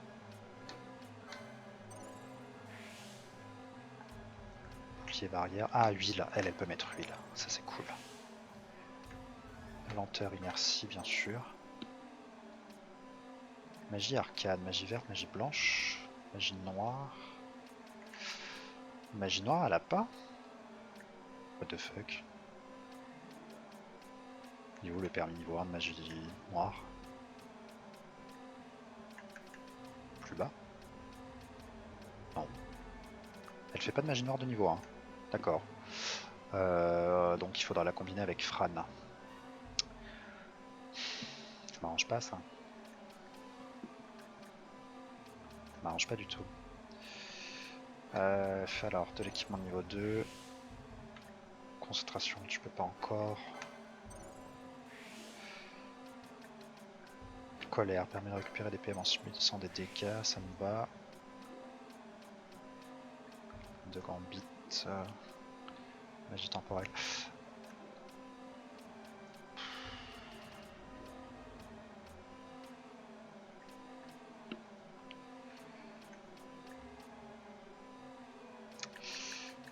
[SPEAKER 1] Bouclier barrière. Ah, huile, elle peut mettre huile, ça c'est cool. Lenteur, inertie, bien sûr. Magie arcane, magie verte, magie blanche, magie noire. Magie noire, elle a pas? What the fuck? Il est où le permis niveau 1 de magie noire? Plus bas? Non. Elle fait pas de magie noire de niveau 1. D'accord. Donc il faudra la combiner avec Fran. Ça m'arrange pas ça. Ça m'arrange pas du tout. Alors, de l'équipement niveau 2. Concentration, tu peux pas encore. Colère, permet de récupérer des PM en subissant des dégâts, ça me va. De gambits. Magie temporelle.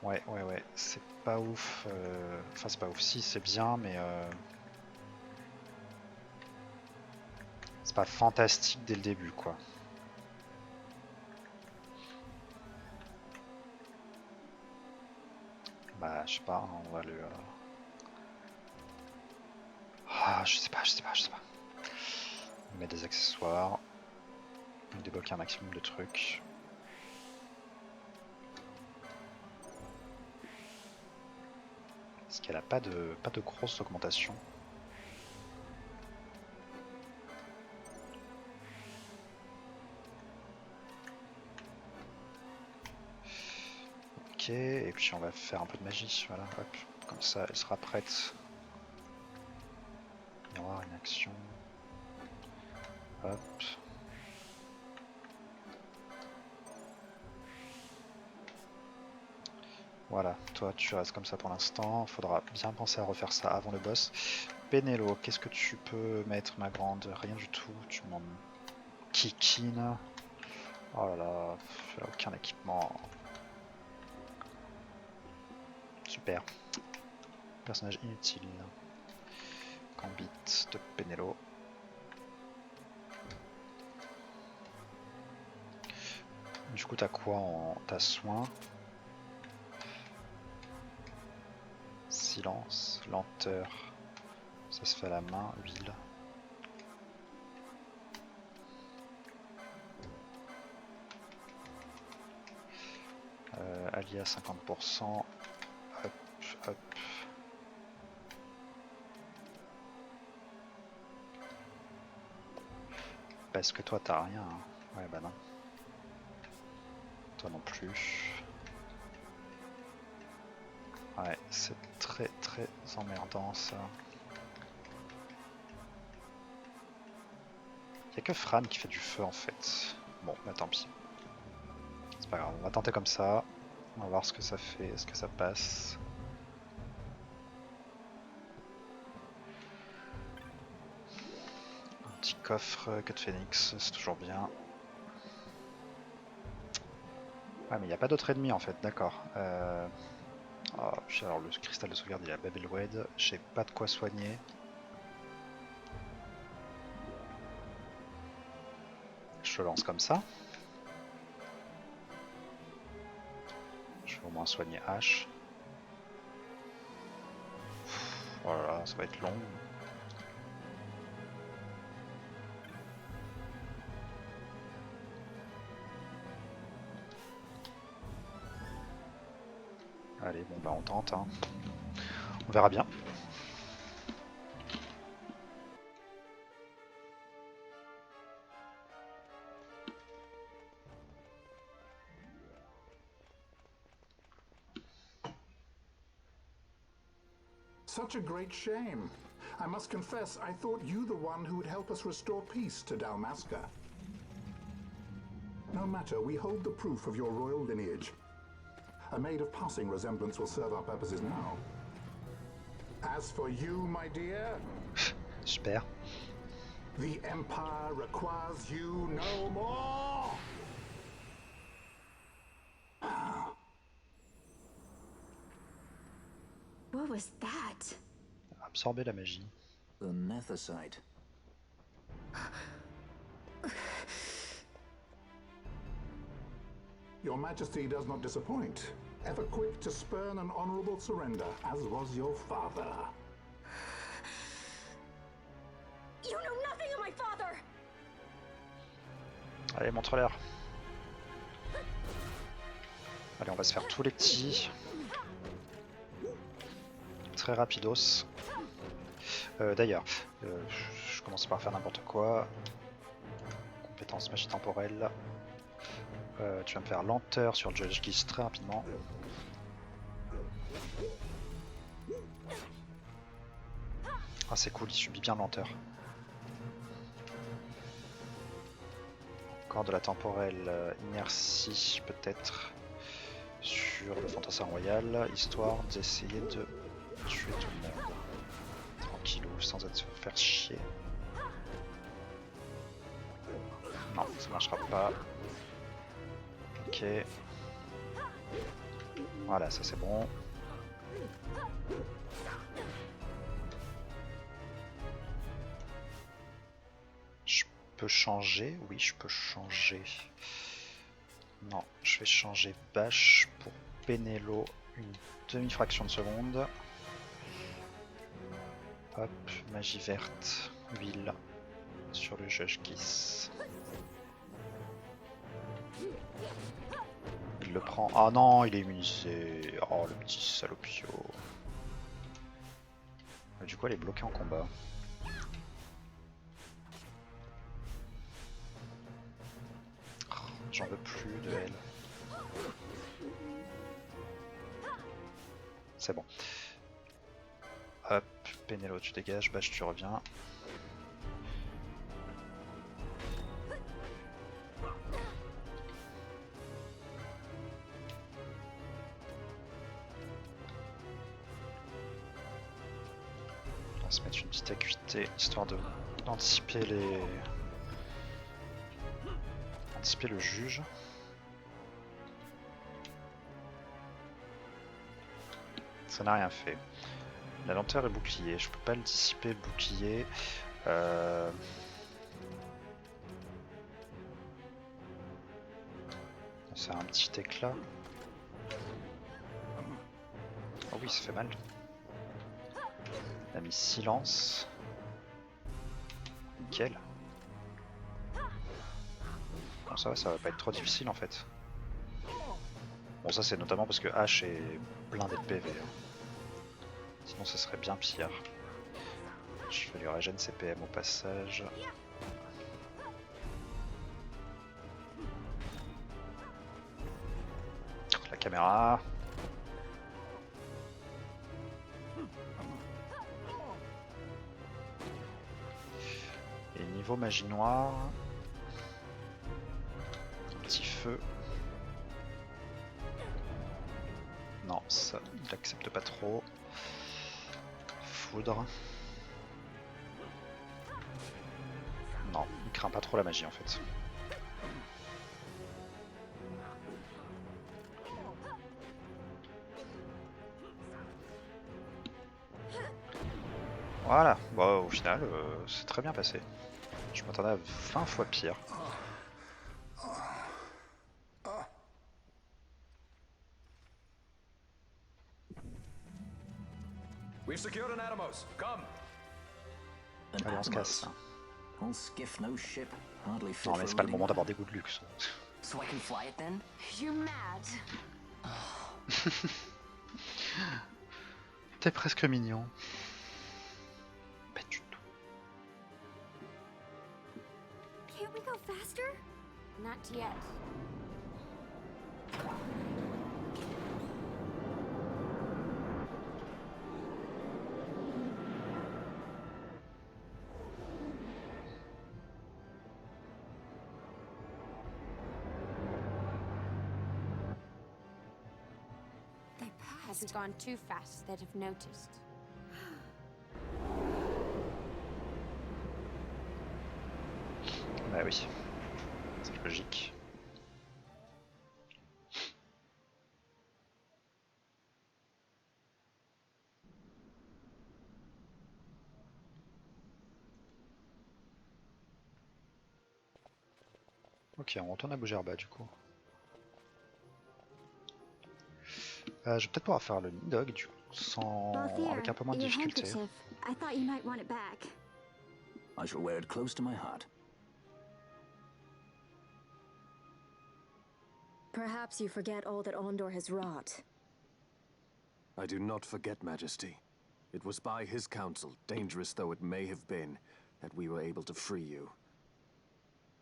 [SPEAKER 1] Ouais, c'est pas ouf. Enfin, c'est pas ouf. Si, c'est bien, mais c'est pas fantastique dès le début, quoi. Bah, je sais pas, on va le. Ah, je sais pas. On met des accessoires. On débloque un maximum de trucs. Parce qu'elle a pas de grosse augmentation. Ok, et puis on va faire un peu de magie, voilà, hop, comme ça elle sera prête. Il y aura une action. Hop. Voilà, toi tu restes comme ça pour l'instant, faudra bien penser à refaire ça avant le boss. Pénélo, qu'est-ce que tu peux mettre, ma grande? Rien du tout, tu m'en kikines. Oh là là, aucun équipement. Super. Personnage inutile. Gambit de Pénélo. Du coup, t'as quoi en... T'as soin, silence, lenteur, ça se fait à la main, huile. Allié à 50%. Hop, hop. Parce que toi, t'as rien. Hein. Ouais, bah non. Toi non plus. Ouais, c'est très très emmerdant ça. Il n'y a que Fran qui fait du feu en fait. Bon, bah tant pis. C'est pas grave, on va tenter comme ça. On va voir ce que ça fait, ce que ça passe. Un petit coffre que de phénix, c'est toujours bien. Ah mais il n'y a pas d'autres ennemis en fait, d'accord. Oh, alors le cristal de sauvegarde il a Babelwed, j'ai pas de quoi soigner. Je le lance comme ça. Je vais au moins soigner H. Oh là là, ça va être long. Allez, bon bah on tente, hein. On verra bien.
[SPEAKER 10] Such a great shame. I must confess, I thought you the one who would help us restore peace to Dalmasca. No matter, we hold the proof of your royal lineage. A maid of passing resemblance will serve our purposes now. As for you, my dear...
[SPEAKER 1] Super.
[SPEAKER 10] The Empire requires you no more!
[SPEAKER 7] What was that?
[SPEAKER 1] Absorber la magie.
[SPEAKER 3] The Nethicite.
[SPEAKER 10] Your Majesty does not disappoint. Ever quick to spurn an honorable surrender, as was your father.
[SPEAKER 13] You know nothing of my father!
[SPEAKER 1] Allez, montre-leur. Allez, on va se faire tous les petits. Très rapidos. D'ailleurs, je commence par faire n'importe quoi. Compétence magie temporelle. Tu vas me faire lenteur sur Judge Geese très rapidement. Ah c'est cool, il subit bien lenteur. Encore de la temporelle inertie peut-être sur le fantassin royal, histoire d'essayer de tuer tout le monde. Tranquillou, sans être se faire chier. Non, ça marchera pas. Ok. Voilà, ça c'est bon. Je peux changer? Oui, je peux changer. Non, je vais changer Bâche pour Pénélo une demi-fraction de seconde. Hop, magie verte, huile sur le Judge Geese. Il le prend. Ah non, il est immunisé. Oh, le petit salopio. Du coup, elle est bloquée en combat. Oh, j'en veux plus de elle. C'est bon. Hop, Pénélo, tu dégages. Bâche, tu reviens. se mettre une petite acuité histoire d'anticiper anticiper le juge. Ça n'a rien fait. La lenteur est bouclier, je peux pas le dissiper le bouclier. C'est un petit éclat. Oh oui, ça fait mal. Il a mis silence. Nickel. Bon, ça va pas être trop difficile en fait. Bon, ça c'est notamment parce que H est blindé de PV. Sinon, ça serait bien pire. Je vais lui régénérer ses PM au passage. La caméra. Et niveau magie noire, un petit feu. Non, ça, il accepte pas trop. Foudre. Non, il craint pas trop la magie en fait. Voilà, bon, au final, c'est très bien passé. Je m'attendais à 20 fois pire.
[SPEAKER 14] We've secured an Atomos. Come.
[SPEAKER 1] Allez, on se casse.
[SPEAKER 3] All skiff, no ship. Hardly fit
[SPEAKER 1] Non, mais
[SPEAKER 3] for
[SPEAKER 1] c'est
[SPEAKER 3] a
[SPEAKER 1] pas le
[SPEAKER 3] reading
[SPEAKER 1] moment d'avoir
[SPEAKER 3] lab.
[SPEAKER 1] des goûts de luxe.
[SPEAKER 4] So I can fly it then?
[SPEAKER 13] You're mad.
[SPEAKER 1] T'es presque mignon. Pas du tout.
[SPEAKER 13] Can't we go faster? Not yet. Hasn't gone too fast that I've noticed.
[SPEAKER 1] Bah oui, c'est logique. Ok, on retourne à Bougerba du coup. Je vais peut-être pouvoir faire le Nidog du coup, avec un peu moins de difficulté.
[SPEAKER 7] I thought you might want it back.
[SPEAKER 3] I shall wear it close to my heart.
[SPEAKER 15] Perhaps you forget all that Ondor has wrought.
[SPEAKER 2] I do not forget, Majesty. It was by his counsel, dangerous though it may have been, that we were able to free you.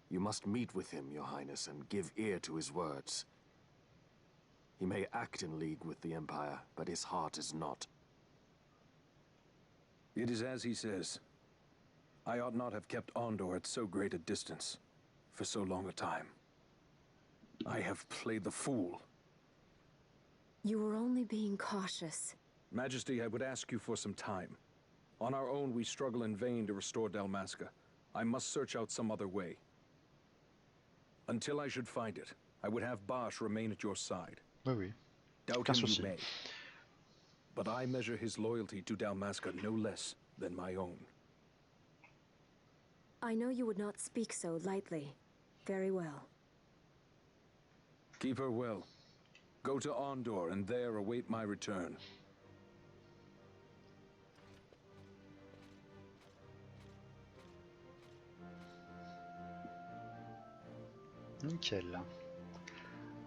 [SPEAKER 2] You must meet with him, Your Highness, and give ear to his words. He may act in league with the Empire, but his heart is not.
[SPEAKER 14] It is as he says. I ought not have kept Ondor at so great a distance for so long a time. I have played the fool.
[SPEAKER 15] You were only being cautious.
[SPEAKER 14] Majesty, I would ask you for some time. On our own, we struggle in vain to restore Dalmasca. I must search out some other way. Until I should find it, I would have Bosch remain at your side.
[SPEAKER 1] Oui, oui.
[SPEAKER 14] Doubt
[SPEAKER 1] Aucun
[SPEAKER 14] him
[SPEAKER 1] souci.
[SPEAKER 14] you may. But I measure his loyalty to Dalmasca no less than my own.
[SPEAKER 15] I know you would not speak so lightly. Very well.
[SPEAKER 14] Keep her well. Go to Ondor and there await my return.
[SPEAKER 1] Nickel.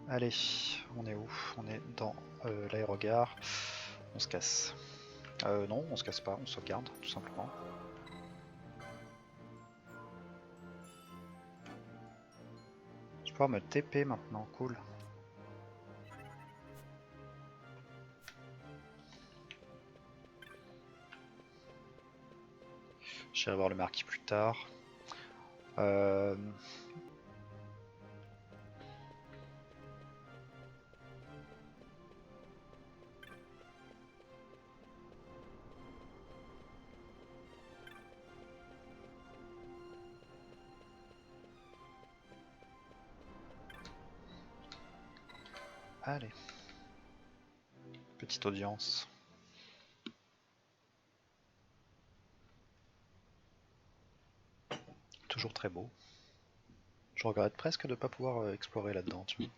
[SPEAKER 1] Allez, on est où? On est dans l'aérogare. On se casse. Non, on se casse pas, on sauvegarde, tout simplement. Je vais pouvoir me TP maintenant, cool. J'irai voir le marquis plus tard. Allez. Petite audience. Toujours très beau. Je regrette presque de ne pas pouvoir explorer là-dedans, tu vois.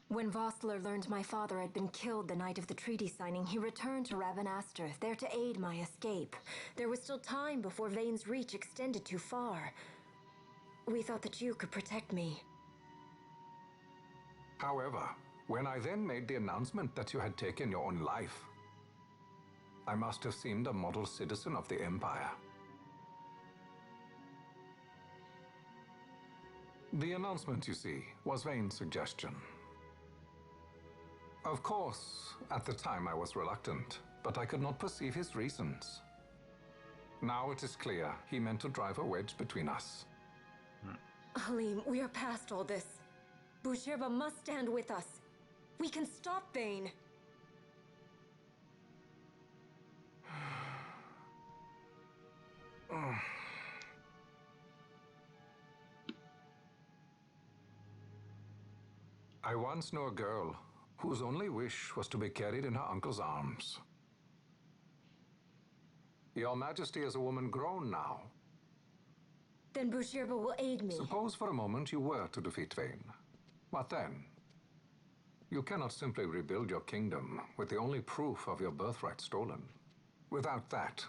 [SPEAKER 16] When Vossler learned my father had been killed the night of the treaty signing, he returned to Ravenaster, there to aid my escape. There was still time before Vane's reach extended too far. We thought that you could protect me.
[SPEAKER 17] However, when I then made the announcement that you had taken your own life, I must have seemed a model citizen of the Empire. The announcement, you see, was Vane's suggestion. Of course, at the time I was reluctant, but I could not perceive his reasons. Now it is clear he meant to drive a wedge between us.
[SPEAKER 16] Halim, we are past all this. Boucherba must stand with us. We can stop Vane.
[SPEAKER 17] I once knew a girl whose only wish was to be carried in her uncle's arms. Your Majesty is a woman grown now.
[SPEAKER 16] Then Boucherba will aid me.
[SPEAKER 17] Suppose for a moment you were to defeat Vane. What then? You cannot simply rebuild your kingdom with the only proof of your birthright stolen. Without that,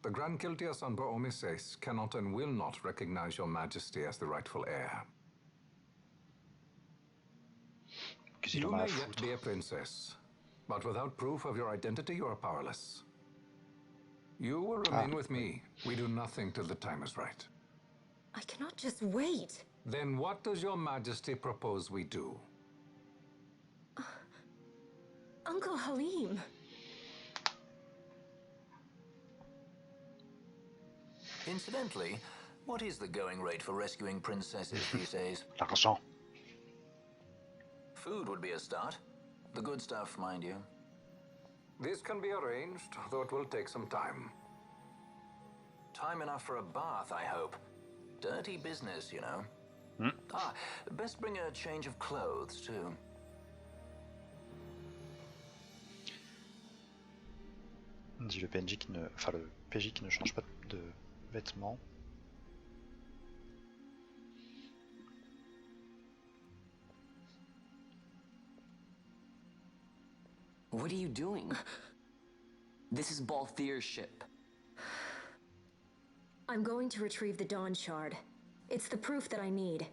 [SPEAKER 17] the Grand Kiltias on Bo-Omises cannot and will not recognize your Majesty as the rightful heir. You may yet be a princess, but without proof of your identity, you are powerless. You will remain with me. We do nothing till the time is right.
[SPEAKER 16] I cannot just wait.
[SPEAKER 17] Then what does your Majesty propose we do?
[SPEAKER 16] Uncle Halim.
[SPEAKER 3] Incidentally, what is the going rate for rescuing princesses these days?
[SPEAKER 1] L'argent.
[SPEAKER 3] Food would be a start. The good stuff, mind you.
[SPEAKER 17] This can be arranged, though it will take some time.
[SPEAKER 3] Time enough for a bath, I hope. Dirty business, you know. Ah, best bring a change of clothes, too.
[SPEAKER 1] On dit le PNJ qui ne... Enfin, le PJ qui ne change pas de vêtements.
[SPEAKER 4] What are you doing? This is Balthier's ship.
[SPEAKER 16] I'm going to retrieve the Dawn Shard. It's the proof that I need.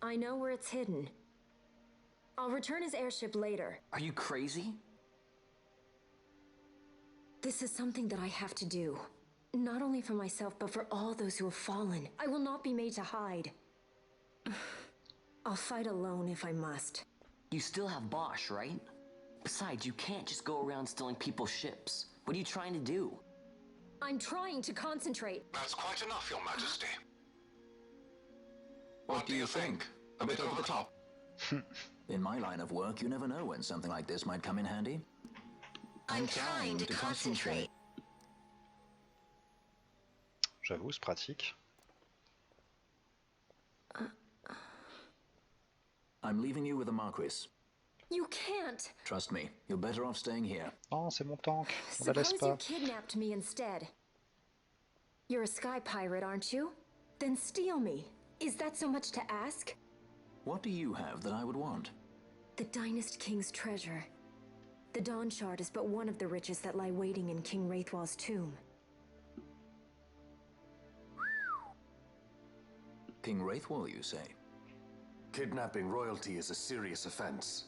[SPEAKER 16] I know where it's hidden. I'll return his airship later.
[SPEAKER 4] Are you crazy?
[SPEAKER 16] This is something that I have to do. Not only for myself, but for all those who have fallen. I will not be made to hide. I'll fight alone if I must.
[SPEAKER 4] You still have Bosch, right? Besides, you can't just go around stealing people's ships. What are you trying to do?
[SPEAKER 16] I'm trying to concentrate.
[SPEAKER 17] That's quite enough, Your Majesty.
[SPEAKER 3] What do you think? A bit over the top? In my line of work, you never know when something like this might come in handy.
[SPEAKER 16] I'm trying to concentrate.
[SPEAKER 1] J'avoue, c'est pratique.
[SPEAKER 3] I'm leaving you with the Marquis.
[SPEAKER 16] You can't.
[SPEAKER 3] Trust me, you're better off staying here.
[SPEAKER 1] Oh, c'est mon tank. On la laisse
[SPEAKER 16] Suppose
[SPEAKER 1] pas.
[SPEAKER 16] you kidnapped me instead. You're a sky pirate, aren't you? Then steal me. Is that so much to ask?
[SPEAKER 3] What do you have that I would want?
[SPEAKER 16] The Dynast King's treasure. The Dawn Shard is but one of the riches that lie waiting in King Wraithwall's tomb.
[SPEAKER 3] King Wraithwall, you say?
[SPEAKER 2] Kidnapping royalty is a serious offense.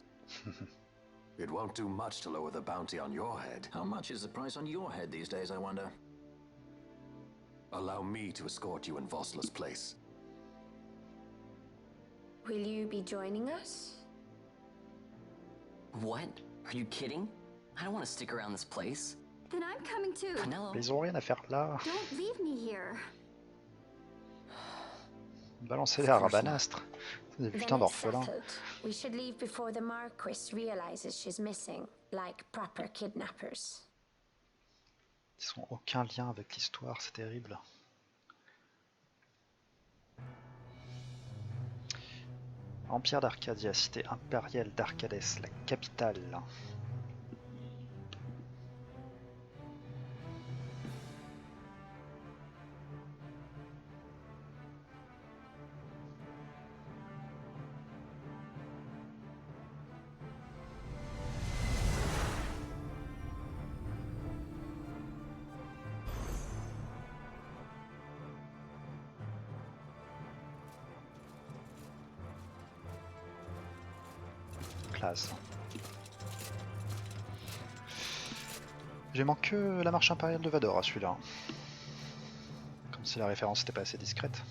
[SPEAKER 2] It won't do much to lower the bounty on your head.
[SPEAKER 3] How much is the price on your head these days, I wonder?
[SPEAKER 2] Allow me to escort you in Vossler's place.
[SPEAKER 18] Will you be joining us?
[SPEAKER 4] What? Are you kidding? I don't want to stick around this place.
[SPEAKER 7] Then I'm coming too.
[SPEAKER 4] Canelo.
[SPEAKER 1] Mais ils ont rien à faire là.
[SPEAKER 7] Don't leave me here.
[SPEAKER 1] Balancez-les à Rabanastre. C'est des putains
[SPEAKER 18] Then it's
[SPEAKER 1] d'orphelins.
[SPEAKER 18] settled. We should leave before the Marquis realizes she's missing, like proper kidnappers.
[SPEAKER 1] Ils ont aucun lien avec l'histoire, c'est terrible. Empire d'Arcadia, cité impériale d'Arcadès, la capitale. Classe. J'ai manqué la marche impériale de Vador à celui-là. Comme si la référence n'était pas assez discrète.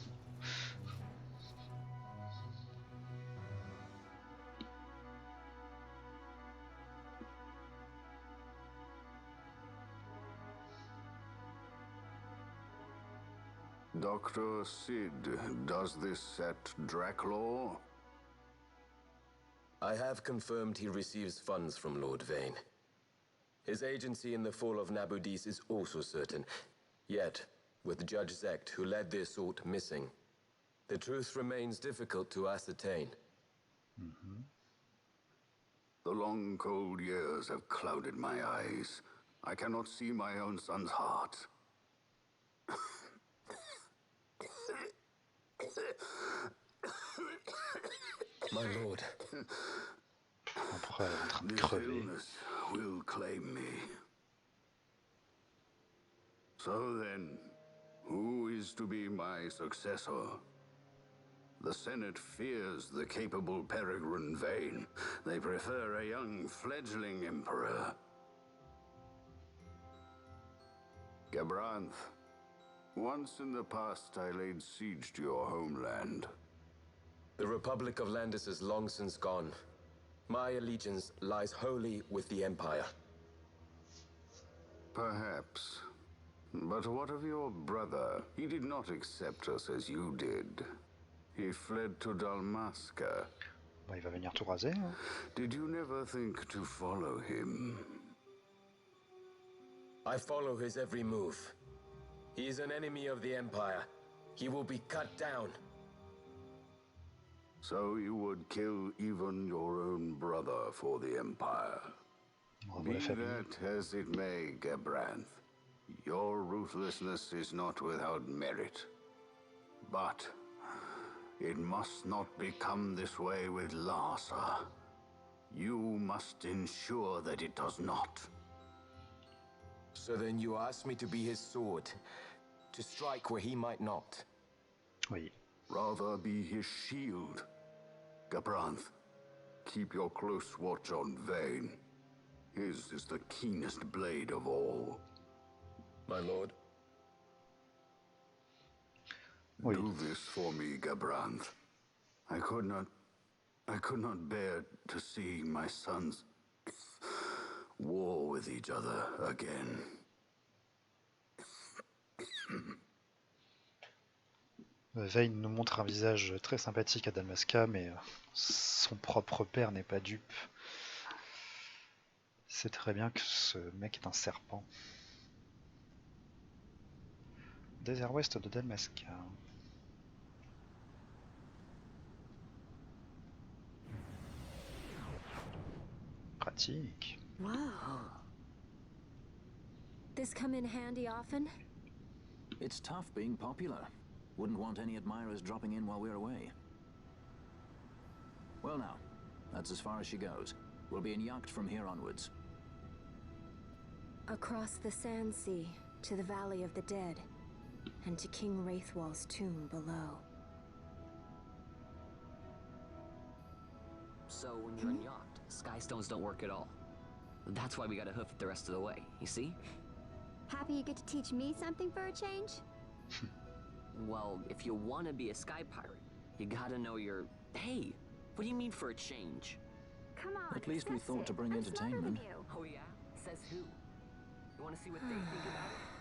[SPEAKER 9] Dr. Sid, does this set Draclaw?
[SPEAKER 12] I have confirmed he receives funds from Lord Vane. His agency in the fall of Nabudis is also certain. Yet, with Judge Zekt, who led the assault, missing, the truth remains difficult to ascertain.
[SPEAKER 9] The long, cold years have clouded my eyes. I cannot see my own son's heart.
[SPEAKER 12] My lord.
[SPEAKER 9] This illness will claim me. So then, who is to be my successor? The Senate fears the capable Peregrine Vane. They prefer a young, fledgling emperor. Gabranth, once in the past I laid siege to your homeland.
[SPEAKER 12] The Republic of Landis is long since gone. My allegiance lies wholly with the Empire.
[SPEAKER 9] Perhaps. But what of your brother? He did not accept us as you did. He fled to Dalmasca.
[SPEAKER 1] Il va venir tout raser. Hein.
[SPEAKER 9] Did you never think to follow him?
[SPEAKER 12] I follow his every move. He is an enemy of the Empire. He will be cut down.
[SPEAKER 9] So you would kill even your own brother for the Empire. Be that as it may, Gabranth, your ruthlessness is not without merit. But it must not become this way with Larsa. You must ensure that it does not.
[SPEAKER 12] So then you ask me to be his sword, to strike where he might not.
[SPEAKER 1] Oui.
[SPEAKER 9] Rather be his shield. Gabranth, keep your close watch on Vane. His is the keenest blade of all.
[SPEAKER 12] My lord.
[SPEAKER 1] Oui.
[SPEAKER 9] Do this for me, Gabranth. I could not bear to see my sons war with each other again.
[SPEAKER 1] Vane nous montre un visage très sympathique à Dalmasca, mais son propre père n'est pas dupe. C'est très bien que ce mec est un serpent. Désert ouest de Dalmasca. Pratique.
[SPEAKER 16] Wow. This come in handy often?
[SPEAKER 3] It's tough being popular. Wouldn't want any admirers dropping in while we're away. Well now, that's as far as she goes. We'll be in yacht from here onwards.
[SPEAKER 16] Across the Sand Sea, to the Valley of the Dead, and to King Wraithwall's tomb below.
[SPEAKER 4] So when you're in yacht, skystones don't work at all. That's why we gotta hoof it the rest of the way, you see?
[SPEAKER 7] Happy you get to teach me something for a change?
[SPEAKER 4] Well, if you want to be a sky pirate, you gotta know your... Hey, what do you mean for a change?
[SPEAKER 7] Come on,
[SPEAKER 3] At least we thought to bring entertainment.
[SPEAKER 4] Oh yeah? Says who? You want to see what they think about it?